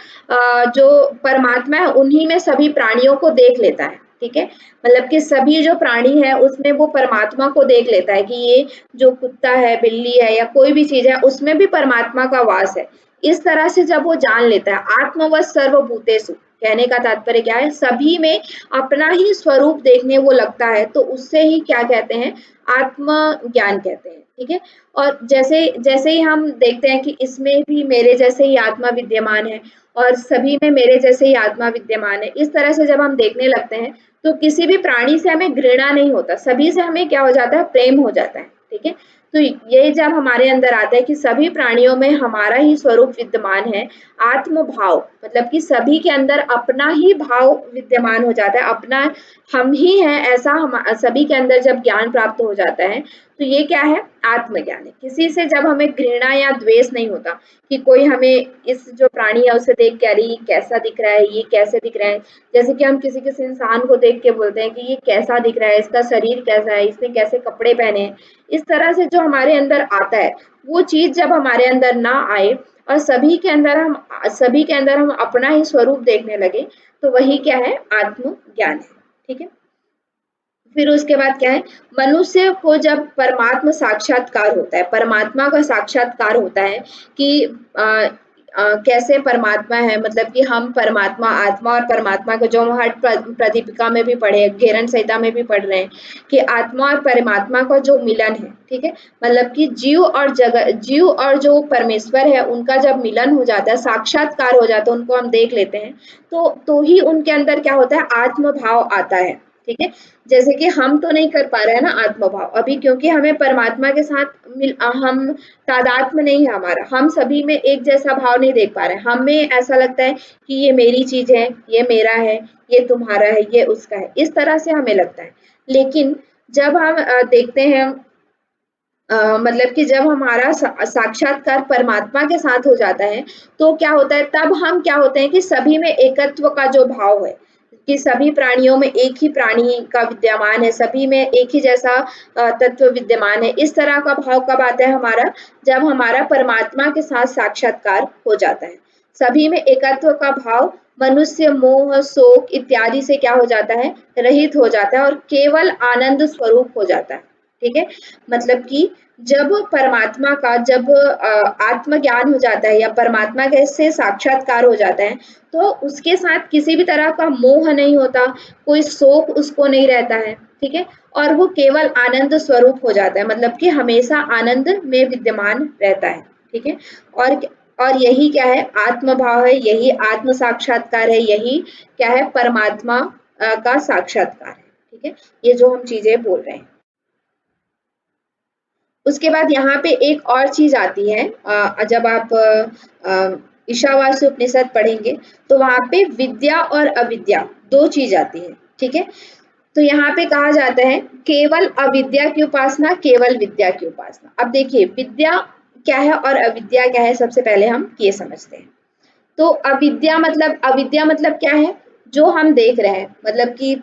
जो परमात्मा है उन्हीं में सभी प्राणियों को देख लेता है। ठीक है, मतलब कि सभी जो प्राणी है उसमें वो परमात्मा को देख लेता है कि ये जो कुत्ता है, बिल्ली है या कोई भी चीज है, उसमें भी परमात्मा का वास है। इस तरह से जब वो जान लेता है, आत्मवत् सर्वभूतेषु, कहने का तात्पर्य क्या है, सभी में अपना ही स्वरूप देखने वो लगता है, तो उससे ही क्या कहते हैं, आत्मज्ञान कहते हैं। ठीक है, और जैसे जैसे ही हम देखते हैं कि इसमें भी मेरे जैसे ही आत्मा विद्यमान है और सभी में मेरे जैसे ही आत्मा विद्यमान है, इस तरह से जब हम देखने लगते हैं तो किसी भी प्राणी से हमें घृणा नहीं होता, सभी से हमें क्या हो जाता है, प्रेम हो जाता है। ठीक है, तो ये जब हमारे अंदर आता है कि सभी प्राणियों में हमारा ही स्वरूप विद्यमान है, आत्म भाव, मतलब कि सभी के अंदर अपना ही भाव विद्यमान हो जाता है, अपना हम ही हैं ऐसा हम सभी के अंदर जब ज्ञान प्राप्त हो जाता है, तो ये क्या है, आत्मज्ञान है। किसी से जब हमें घृणा या द्वेष नहीं होता कि कोई हमें, इस जो प्राणी है उसे देख के अरे ये कैसा दिख रहा है, ये कैसे दिख रहा है, जैसे कि हम किसी किसी इंसान को देख के बोलते हैं कि ये कैसा दिख रहा है, इसका शरीर कैसा है, इसने कैसे कपड़े पहने हैं। इस तरह से जो हमारे अंदर आता है, वो चीज जब हमारे अंदर ना आए और सभी के अंदर हम अपना ही स्वरूप देखने लगे, तो वही क्या है, आत्मज्ञान है। ठीक है, फिर उसके बाद क्या है, मनुष्य को जब परमात्मा साक्षात्कार होता है, परमात्मा का साक्षात्कार होता है कि कैसे परमात्मा है, मतलब कि हम परमात्मा, आत्मा और परमात्मा को, जो हम हर प्रदीपिका में भी पढ़े, घेरन संहिता में भी पढ़ रहे हैं कि आत्मा और परमात्मा का जो मिलन है। ठीक है, मतलब कि जीव और जो परमेश्वर है उनका जब मिलन हो जाता है, साक्षात्कार हो जाता है, उनको हम देख लेते हैं, तो ही उनके अंदर क्या होता है, आत्म भाव आता है। ठीक है, जैसे कि हम तो नहीं कर पा रहे हैं ना आत्मभाव अभी, क्योंकि हमें परमात्मा के साथ हम तादात्म्य नहीं है हमारा, हम सभी में एक जैसा भाव नहीं देख पा रहे हैं। हमें ऐसा लगता है कि ये मेरी चीज है, ये मेरा है, ये तुम्हारा है, ये उसका है, इस तरह से हमें लगता है। लेकिन जब हम देखते हैं, मतलब कि जब हमारा साक्षात्कार परमात्मा के साथ हो जाता है, तो क्या होता है, तब हम क्या होते हैं कि सभी में एकत्व का जो भाव है, कि सभी प्राणियों में एक ही प्राणी का विद्यमान है, सभी में एक ही जैसा तत्व विद्यमान है। इस तरह का भाव कब आता है हमारा, जब हमारा परमात्मा के साथ साक्षात्कार हो जाता है। सभी में एकत्व का भाव, मनुष्य मोह शोक इत्यादि से क्या हो जाता है, रहित हो जाता है और केवल आनंद स्वरूप हो जाता है। ठीक है, मतलब कि जब परमात्मा का जब आत्मज्ञान हो जाता है या परमात्मा के से साक्षात्कार हो जाता है, तो उसके साथ किसी भी तरह का मोह नहीं होता, कोई शोक उसको नहीं रहता है। ठीक है, और वो केवल आनंद स्वरूप हो जाता है, मतलब कि हमेशा आनंद में विद्यमान रहता है। ठीक है, और यही क्या है, आत्म भाव है, यही आत्म साक्षात्कार है, यही क्या है, परमात्मा का साक्षात्कार है। ठीक है, ये जो हम चीजें बोल रहे हैं। उसके बाद यहाँ पे एक और चीज आती है, जब आप ईशावास्य उपनिषद पढ़ेंगे तो वहां पे विद्या और अविद्या दो चीज आती है। ठीक है, तो यहाँ पे कहा जाता है केवल अविद्या की उपासना, केवल विद्या की उपासना। अब देखिए विद्या क्या है और अविद्या क्या है, सबसे पहले हम ये समझते हैं। तो अविद्या मतलब क्या है, जो हम देख रहे हैं, मतलब कि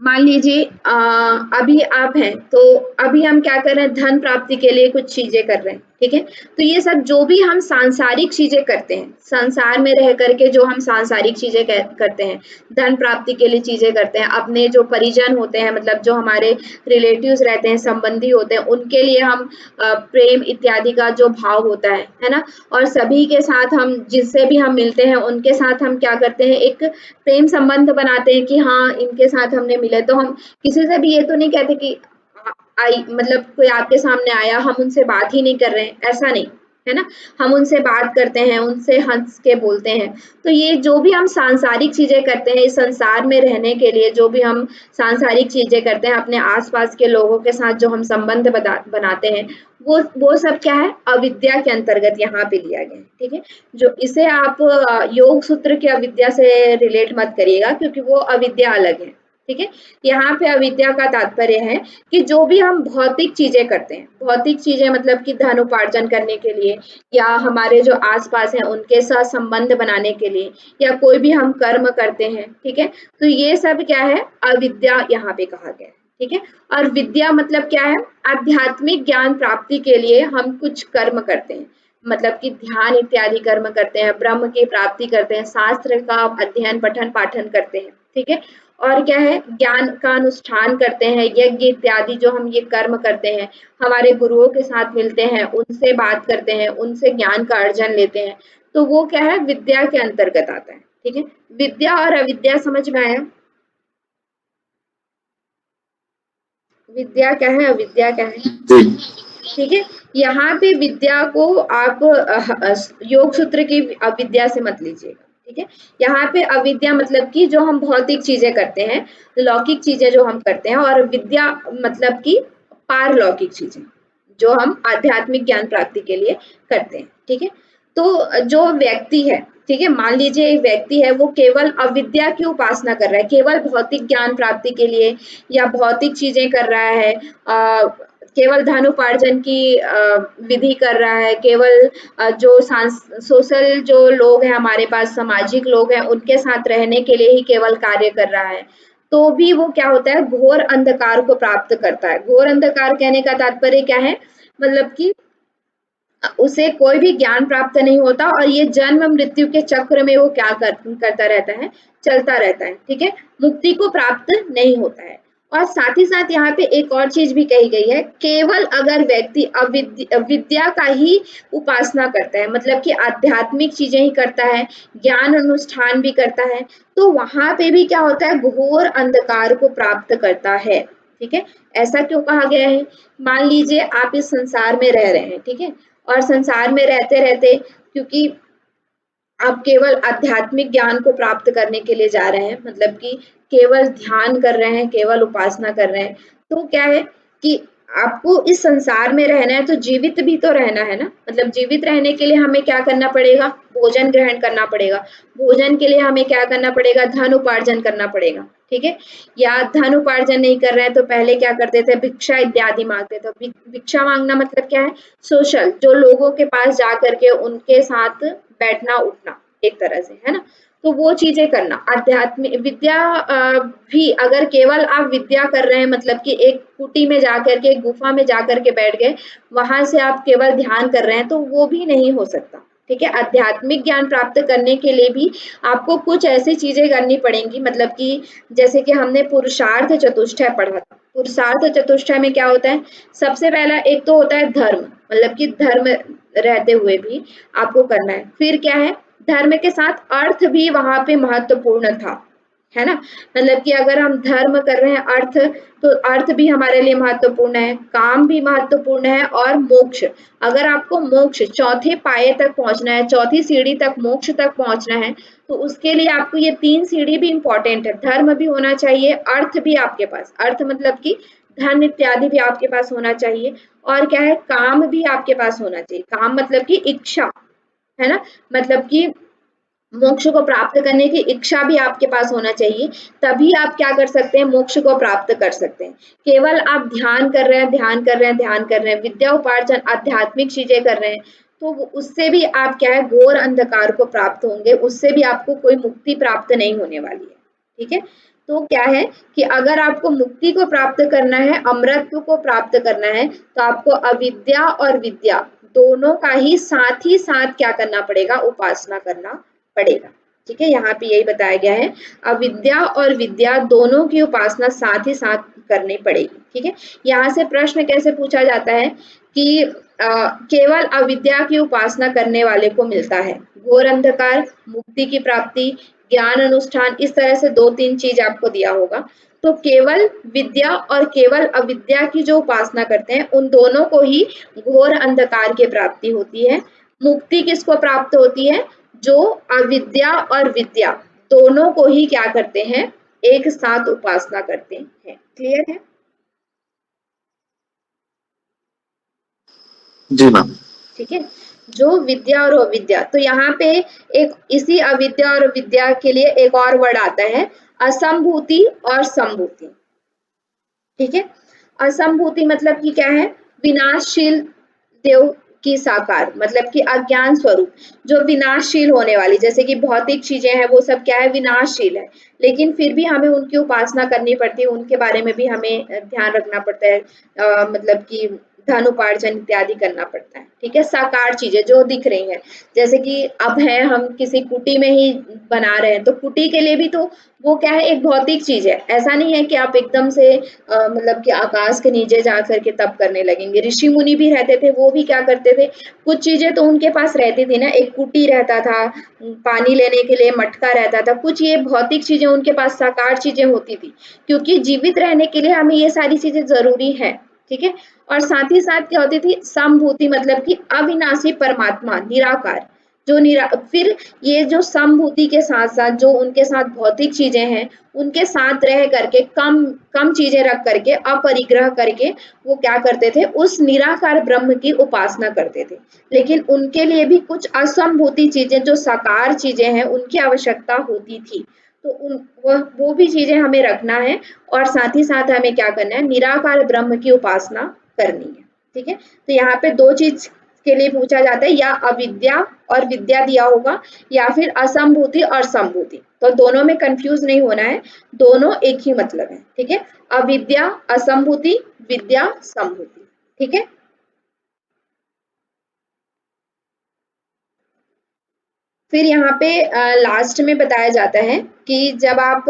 मान लीजिए अभी आप हैं, तो अभी हम क्या कर रहे हैं, धन प्राप्ति के लिए कुछ चीजें कर रहे हैं। ठीक है, तो ये सब जो भी हम सांसारिक चीजें करते हैं, संसार में रह करके जो हम सांसारिक चीजें करते हैं, धन प्राप्ति के लिए चीजें करते हैं, अपने जो परिजन होते हैं, मतलब जो हमारे रिलेटिव्स रहते हैं, संबंधी होते हैं, उनके लिए हम प्रेम इत्यादि का जो भाव होता है ना, और सभी के साथ हम जिससे भी हम मिलते हैं उनके साथ हम क्या करते हैं, एक प्रेम संबंध बनाते हैं कि हाँ इनके साथ हमने मिले। तो हम किसी से भी ये तो नहीं कहते कि आई मतलब कोई आपके सामने आया हम उनसे बात ही नहीं कर रहे हैं, ऐसा नहीं। है ना, हम उनसे बात करते हैं, उनसे हंस के बोलते हैं। तो ये जो भी हम सांसारिक चीजें करते हैं इस संसार में रहने के लिए, जो भी हम सांसारिक चीजें करते हैं अपने आसपास के लोगों के साथ, जो हम संबंध बनाते हैं, वो सब क्या है, अविद्या के अंतर्गत यहाँ पे लिया गया है। ठीक है, जो इसे आप योग सूत्र के अविद्या से रिलेट मत करिएगा, क्योंकि वो अविद्या अलग है। ठीक है, यहाँ पे अविद्या का तात्पर्य है कि जो भी हम भौतिक चीजें करते हैं, भौतिक चीजें मतलब कि धन उपार्जन करने के लिए, या हमारे जो आसपास हैं उनके साथ संबंध बनाने के लिए, या कोई भी हम कर्म करते हैं, ठीक है, तो ये सब क्या है, अविद्या यहाँ पे कहा गया है। ठीक है, और विद्या मतलब क्या है, आध्यात्मिक ज्ञान प्राप्ति के लिए हम कुछ कर्म करते हैं, मतलब कि ध्यान इत्यादि कर्म करते हैं, ब्रह्म की प्राप्ति करते हैं, शास्त्र का अध्ययन पठन पाठन करते हैं। ठीक है, और क्या है, ज्ञान का अनुष्ठान करते हैं, यज्ञ इत्यादि जो हम ये कर्म करते हैं, हमारे गुरुओं के साथ मिलते हैं, उनसे बात करते हैं, उनसे ज्ञान का अर्जन लेते हैं, तो वो क्या है, विद्या के अंतर्गत आता है। ठीक है, विद्या और अविद्या समझ में आया? विद्या क्या है, अविद्या क्या है? ठीक है, यहाँ पे विद्या को आप योग सूत्र की अविद्या से मत लीजिएगा। ठीक है, यहाँ पे अविद्या मतलब कि जो हम भौतिक चीजें करते हैं, लौकिक चीजें जो हम करते हैं, और विद्या मतलब कि पारलौकिक चीजें जो हम आध्यात्मिक ज्ञान प्राप्ति के लिए करते हैं। ठीक है, तो जो व्यक्ति है, ठीक है, मान लीजिए एक व्यक्ति है, वो केवल अविद्या की उपासना कर रहा है, केवल भौतिक ज्ञान प्राप्ति के लिए या भौतिक चीजें कर रहा है, केवल धन उपार्जन की विधि कर रहा है, केवल जो सोशल जो लोग हैं हमारे पास, सामाजिक लोग हैं, उनके साथ रहने के लिए ही केवल कार्य कर रहा है, तो भी वो क्या होता है, घोर अंधकार को प्राप्त करता है। घोर अंधकार कहने का तात्पर्य क्या है, मतलब कि उसे कोई भी ज्ञान प्राप्त नहीं होता, और ये जन्म मृत्यु के चक्र में वो क्या करता रहता है, चलता रहता है। ठीक है, मुक्ति को प्राप्त नहीं होता है। और साथ ही साथ यहाँ पे एक और चीज भी कही गई है, केवल अगर व्यक्ति विद्या का ही उपासना करता है, मतलब कि आध्यात्मिक चीजें ही करता है, ज्ञान अनुष्ठान भी करता है, तो वहां पे भी क्या होता है, घोर अंधकार को प्राप्त करता है। ठीक है, ऐसा क्यों कहा गया है? मान लीजिए आप इस संसार में रह रहे हैं, ठीक है, और संसार में रहते रहते, क्योंकि आप केवल आध्यात्मिक ज्ञान को प्राप्त करने के लिए जा रहे हैं, मतलब कि केवल ध्यान कर रहे हैं, केवल उपासना कर रहे हैं, तो क्या है कि आपको इस संसार में रहना है, तो जीवित भी तो रहना है ना, मतलब जीवित रहने के लिए हमें क्या करना पड़ेगा, भोजन ग्रहण करना पड़ेगा, भोजन के लिए हमें क्या करना पड़ेगा, धन उपार्जन करना पड़ेगा। ठीक है, या धन उपार्जन नहीं कर रहे हैं तो पहले क्या करते थे, भिक्षा इत्यादि मांगते थे। तो भिक्षा मांगना मतलब क्या है, सोशल, जो लोगों के पास जा करके उनके साथ बैठना उठना, एक तरह से, है ना, तो वो चीजें करना। आध्यात्मिक विद्या भी, अगर केवल आप विद्या कर रहे हैं, मतलब कि एक कुटी में जाकर के, एक गुफा में जाकर के बैठ गए, वहां से आप केवल ध्यान कर रहे हैं, तो वो भी नहीं हो सकता। ठीक है, आध्यात्मिक ज्ञान प्राप्त करने के लिए भी आपको कुछ ऐसी चीजें करनी पड़ेंगी, मतलब कि जैसे कि हमने पुरुषार्थ चतुष्टय पढ़ा था। पुरुषार्थ चतुष्टय में क्या होता है, सबसे पहला एक तो होता है धर्म, मतलब कि धर्म रहते हुए भी आपको करना है। फिर क्या है, धर्म के साथ अर्थ भी वहां पे महत्वपूर्ण था, है ना, मतलब कि अगर हम धर्म कर रहे हैं, अर्थ, तो अर्थ भी हमारे लिए महत्वपूर्ण है, काम भी महत्वपूर्ण है, और मोक्ष, अगर आपको मोक्ष, चौथे पाए तक पहुंचना है, चौथी सीढ़ी तक, मोक्ष तक पहुंचना है, तो उसके लिए आपको ये 3 सीढ़ी भी इंपॉर्टेंट है। धर्म भी होना चाहिए, अर्थ भी आपके पास, अर्थ मतलब कि धन इत्यादि भी आपके पास होना चाहिए, और क्या है, काम भी आपके पास होना चाहिए। काम मतलब कि इच्छा, है ना, मतलब कि मोक्ष को प्राप्त करने की इच्छा भी आपके पास होना चाहिए, तभी आप क्या कर सकते हैं, मोक्ष को प्राप्त कर सकते हैं। केवल आप ध्यान कर रहे हैं, ध्यान कर रहे हैं, ध्यान कर रहे हैं, विद्या उपार्जन आध्यात्मिक चीजें कर रहे हैं, तो उससे भी आप क्या है, घोर अंधकार को प्राप्त होंगे, उससे भी आपको कोई मुक्ति प्राप्त नहीं होने वाली है। ठीक है, तो क्या है कि अगर आपको मुक्ति को प्राप्त करना है, अमरत्व को प्राप्त करना है, तो आपको अविद्या और विद्या दोनों का ही साथ क्या करना पड़ेगा, उपासना करना पड़ेगा। ठीक है, यहाँ पे यही बताया गया है, अविद्या और विद्या दोनों की उपासना साथ ही साथ करनी पड़ेगी। ठीक है, यहाँ से प्रश्न कैसे पूछा जाता है कि केवल अविद्या की उपासना करने वाले को मिलता है घोर अंधकार, मुक्ति की प्राप्ति, ज्ञान अनुष्ठान, इस तरह से 2-3 चीज आपको दिया होगा। तो केवल विद्या और केवल अविद्या की जो उपासना करते हैं उन दोनों को ही घोर अंधकार की प्राप्ति होती है। मुक्ति किसको प्राप्त होती है? जो अविद्या और विद्या दोनों को ही क्या करते हैं? एक साथ उपासना करते हैं। क्लियर है? जी मैम। ठीक है। जो विद्या और अविद्या, तो यहाँ पे एक इसी अविद्या और विद्या के लिए एक और वर्ड आता है, असंभूति और संभूति। ठीक है। असंभूति मतलब कि क्या है? विनाशशील देव की साकार, मतलब कि अज्ञान स्वरूप, जो विनाशशील होने वाली, जैसे कि भौतिक चीजें हैं वो सब क्या है? विनाशशील है, लेकिन फिर भी हमें उनकी उपासना करनी पड़ती है, उनके बारे में भी हमें ध्यान रखना पड़ता है, मतलब कि धन उपार्जन इत्यादि करना पड़ता है। ठीक है। साकार चीजें जो दिख रही हैं, जैसे कि अब है हम किसी कुटी में ही बना रहे हैं, तो कुटी के लिए भी तो वो क्या है? एक भौतिक चीज है। ऐसा नहीं है कि आप एकदम से मतलब कि आकाश के नीचे जा करके तप करने लगेंगे। ऋषि मुनि भी रहते थे, वो भी क्या करते थे? कुछ चीजें तो उनके पास रहती थी ना, एक कुटी रहता था, पानी लेने के लिए मटका रहता था, कुछ ये भौतिक चीजें उनके पास साकार चीजें होती थी, क्योंकि जीवित रहने के लिए हमें ये सारी चीजें जरूरी है। ठीक है। और साथ ही साथ क्या होती थी? संभूति मतलब कि अविनाशी परमात्मा, निराकार, जो फिर ये जो संभूति के साथ साथ जो उनके साथ भौतिक चीजें हैं, उनके साथ रह करके कम कम चीजें रख करके अपरिग्रह करके वो क्या करते थे? उस निराकार ब्रह्म की उपासना करते थे। लेकिन उनके लिए भी कुछ असंभूति चीजें, जो साकार चीजें हैं, उनकी आवश्यकता होती थी। तो वो भी चीजें हमें रखना है, और साथ ही साथ हमें क्या करना है? निराकार ब्रह्म की उपासना करनी है। ठीक है। तो यहाँ पे 2 चीज के लिए पूछा जाता है, या अविद्या और विद्या दिया होगा, या फिर असंभूति और संभूति। तो दोनों में कंफ्यूज नहीं होना है, दोनों एक ही मतलब है। ठीक है। अविद्या असंभूति, विद्या संभूति। ठीक है। फिर यहाँ पे लास्ट में बताया जाता है कि जब आप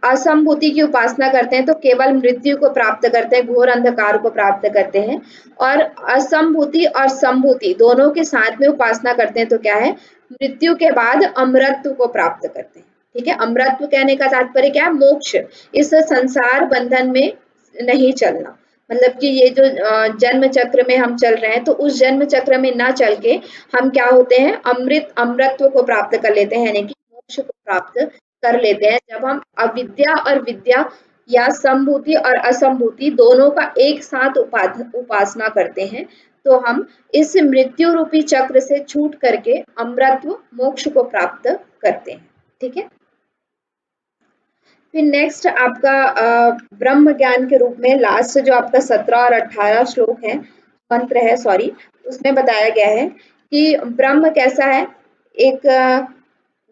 असंभूति की उपासना करते हैं तो केवल मृत्यु को प्राप्त करते हैं, घोर अंधकार को प्राप्त करते हैं। और असंभूति और संभूति दोनों के साथ में उपासना करते हैं तो क्या है? मृत्यु के बाद अमरत्व को प्राप्त करते हैं। ठीक है। अमरत्व कहने का तात्पर्य क्या है? मोक्ष, इस संसार बंधन में नहीं चलना, मतलब कि ये जो जन्म चक्र में हम चल रहे हैं, तो उस जन्म चक्र में ना चल के हम क्या होते हैं? अमृतत्व को प्राप्त कर लेते हैं, यानी कि मोक्ष को प्राप्त कर लेते हैं, जब हम अविद्या और विद्या या संभूति और असंभूति दोनों का एक साथ उपासना करते हैं। तो हम इस मृत्यु रूपी चक्र से छूट करके अमृतत्व मोक्ष को प्राप्त करते हैं। ठीक है। फिर नेक्स्ट आपका ब्रह्म ज्ञान के रूप में लास्ट जो आपका 17 और 18 श्लोक है, मंत्र है सॉरी, उसमें बताया गया है कि ब्रह्म कैसा है। एक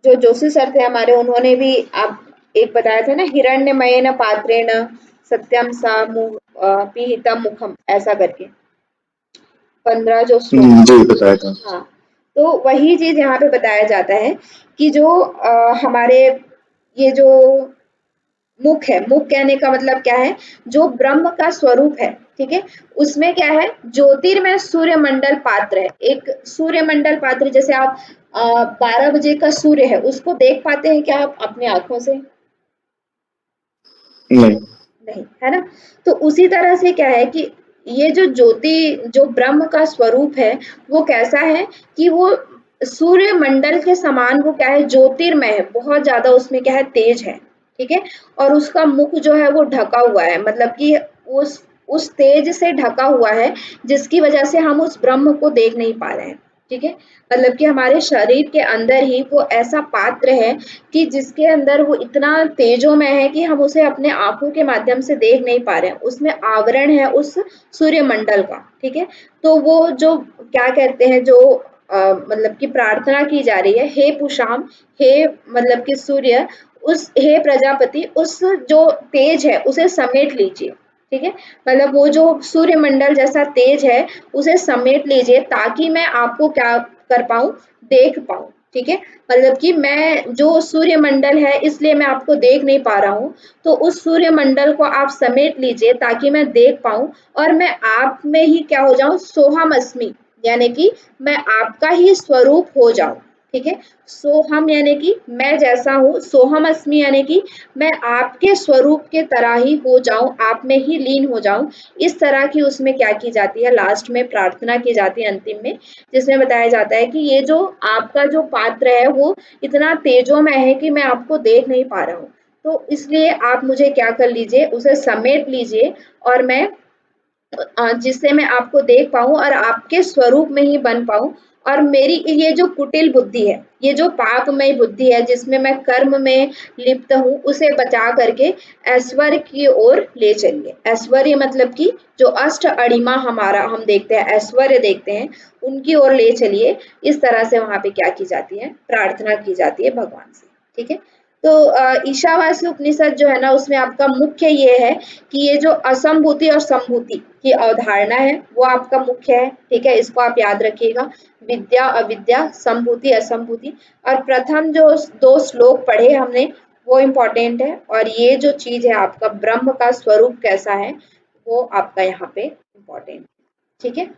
जो जोशी सर थे हमारे, उन्होंने भी आप एक बताया था ना, हिरण्यमयेन पात्रेण सत्यम सा पीहितम मुखम, ऐसा करके 15 जो श्लोक। जी बताया था। हाँ, तो वही चीज यहाँ पे बताया जाता है कि जो हमारे ये जो मुख है, मुख कहने का मतलब क्या है? जो ब्रह्म का स्वरूप है। ठीक है। उसमें क्या है? ज्योतिर्मय सूर्यमंडल पात्र है। एक सूर्यमंडल पात्र, जैसे आप 12 बजे का सूर्य है, उसको देख पाते हैं क्या आप अपनी आंखों से? नहीं। नहीं, है ना? तो उसी तरह से क्या है कि ये जो ज्योति, जो ब्रह्म का स्वरूप है, वो कैसा है कि वो सूर्य मंडल के समान, वो क्या है? ज्योतिर्मय है, बहुत ज्यादा उसमें क्या है? तेज है। ठीक है। और उसका मुख जो है वो ढका हुआ है, मतलब कि उस तेज से ढका हुआ है, जिसकी वजह से हम उस ब्रह्म को देख नहीं पा रहे हैं। ठीक है। मतलब कि हमारे शरीर के अंदर ही वो ऐसा पात्र है कि जिसके अंदर वो इतना तेजोमय है कि हम उसे अपने आंखों के माध्यम से देख नहीं पा रहे हैं, उसमें आवरण है उस सूर्यमंडल का। ठीक है। तो वो जो क्या कहते हैं, जो मतलब कि प्रार्थना की जा रही है, हे पुषाम, हे मतलब कि सूर्य, उस हे प्रजापति, उस जो तेज है उसे समेट लीजिए। ठीक है। मतलब वो जो सूर्यमंडल जैसा तेज है उसे समेट लीजिए, ताकि मैं आपको क्या कर पाऊं? देख पाऊं। ठीक है। मतलब कि मैं जो सूर्यमंडल है, इसलिए मैं आपको देख नहीं पा रहा हूँ, तो उस सूर्यमंडल को आप समेट लीजिए ताकि मैं देख पाऊं, और मैं आप में ही क्या हो जाऊं? सोहम अस्मि, यानी कि मैं आपका ही स्वरूप हो जाऊं। ठीक है। सोहम यानी कि मैं जैसा हूँ, सोहम अस्मि यानी कि मैं आपके स्वरूप के तरह ही हो जाऊं, आप में ही लीन हो जाऊं। इस तरह की उसमें क्या की जाती है, लास्ट में प्रार्थना की जाती है अंतिम में, जिसमें बताया जाता है कि ये जो आपका जो पात्र है वो इतना तेजोमय है कि मैं आपको देख नहीं पा रहा हूँ, तो इसलिए आप मुझे क्या कर लीजिए, उसे समेट लीजिए और मैं जिससे मैं आपको देख पाऊँ और आपके स्वरूप में ही बन पाऊँ। और मेरी ये जो कुटिल बुद्धि है, ये जो पापमय बुद्धि है जिसमें मैं कर्म में लिप्त हूँ, उसे बचा करके ऐश्वर्य की ओर ले चलिए। ऐश्वर्य मतलब कि जो अष्ट अणिमा हमारा हम देखते हैं, ऐश्वर्य देखते हैं, उनकी ओर ले चलिए। इस तरह से वहाँ पे क्या की जाती है, प्रार्थना की जाती है भगवान से। ठीक है। तो ईशावास्य उपनिषद जो है ना, उसमें आपका मुख्य ये है कि ये जो असंभूति और संभूति की अवधारणा है वो आपका मुख्य है। ठीक है, इसको आप याद रखिएगा, विद्या अविद्या, संभूति असंभूति। और प्रथम जो 2 श्लोक पढ़े हमने वो इम्पोर्टेंट है, और ये जो चीज है आपका ब्रह्म का स्वरूप कैसा है वो आपका यहाँ पे इम्पोर्टेंट। ठीक है,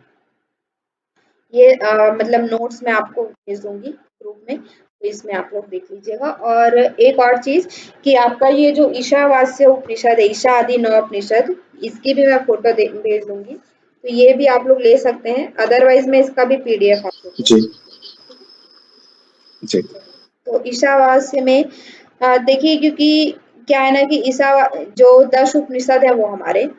ये मतलब नोट्स मैं आपको भेज दूंगी ग्रुप में, तो इसमें आप लोग देख लीजिएगा। और एक और चीज कि आपका ये जो ईशावास्य उपनिषद है, ईशा आदि 9 उपनिषद, इसकी भी मैं फोटो भेज दूंगी, तो ये भी आप लोग ले सकते हैं। अदरवाइज मैं इसका भी पीडीएफ आप लोग को। जी जी। तो ईशावास्य में देखिए, क्योंकि क्या है ना कि ईशा जो 10 उपनिषद है वो हमारे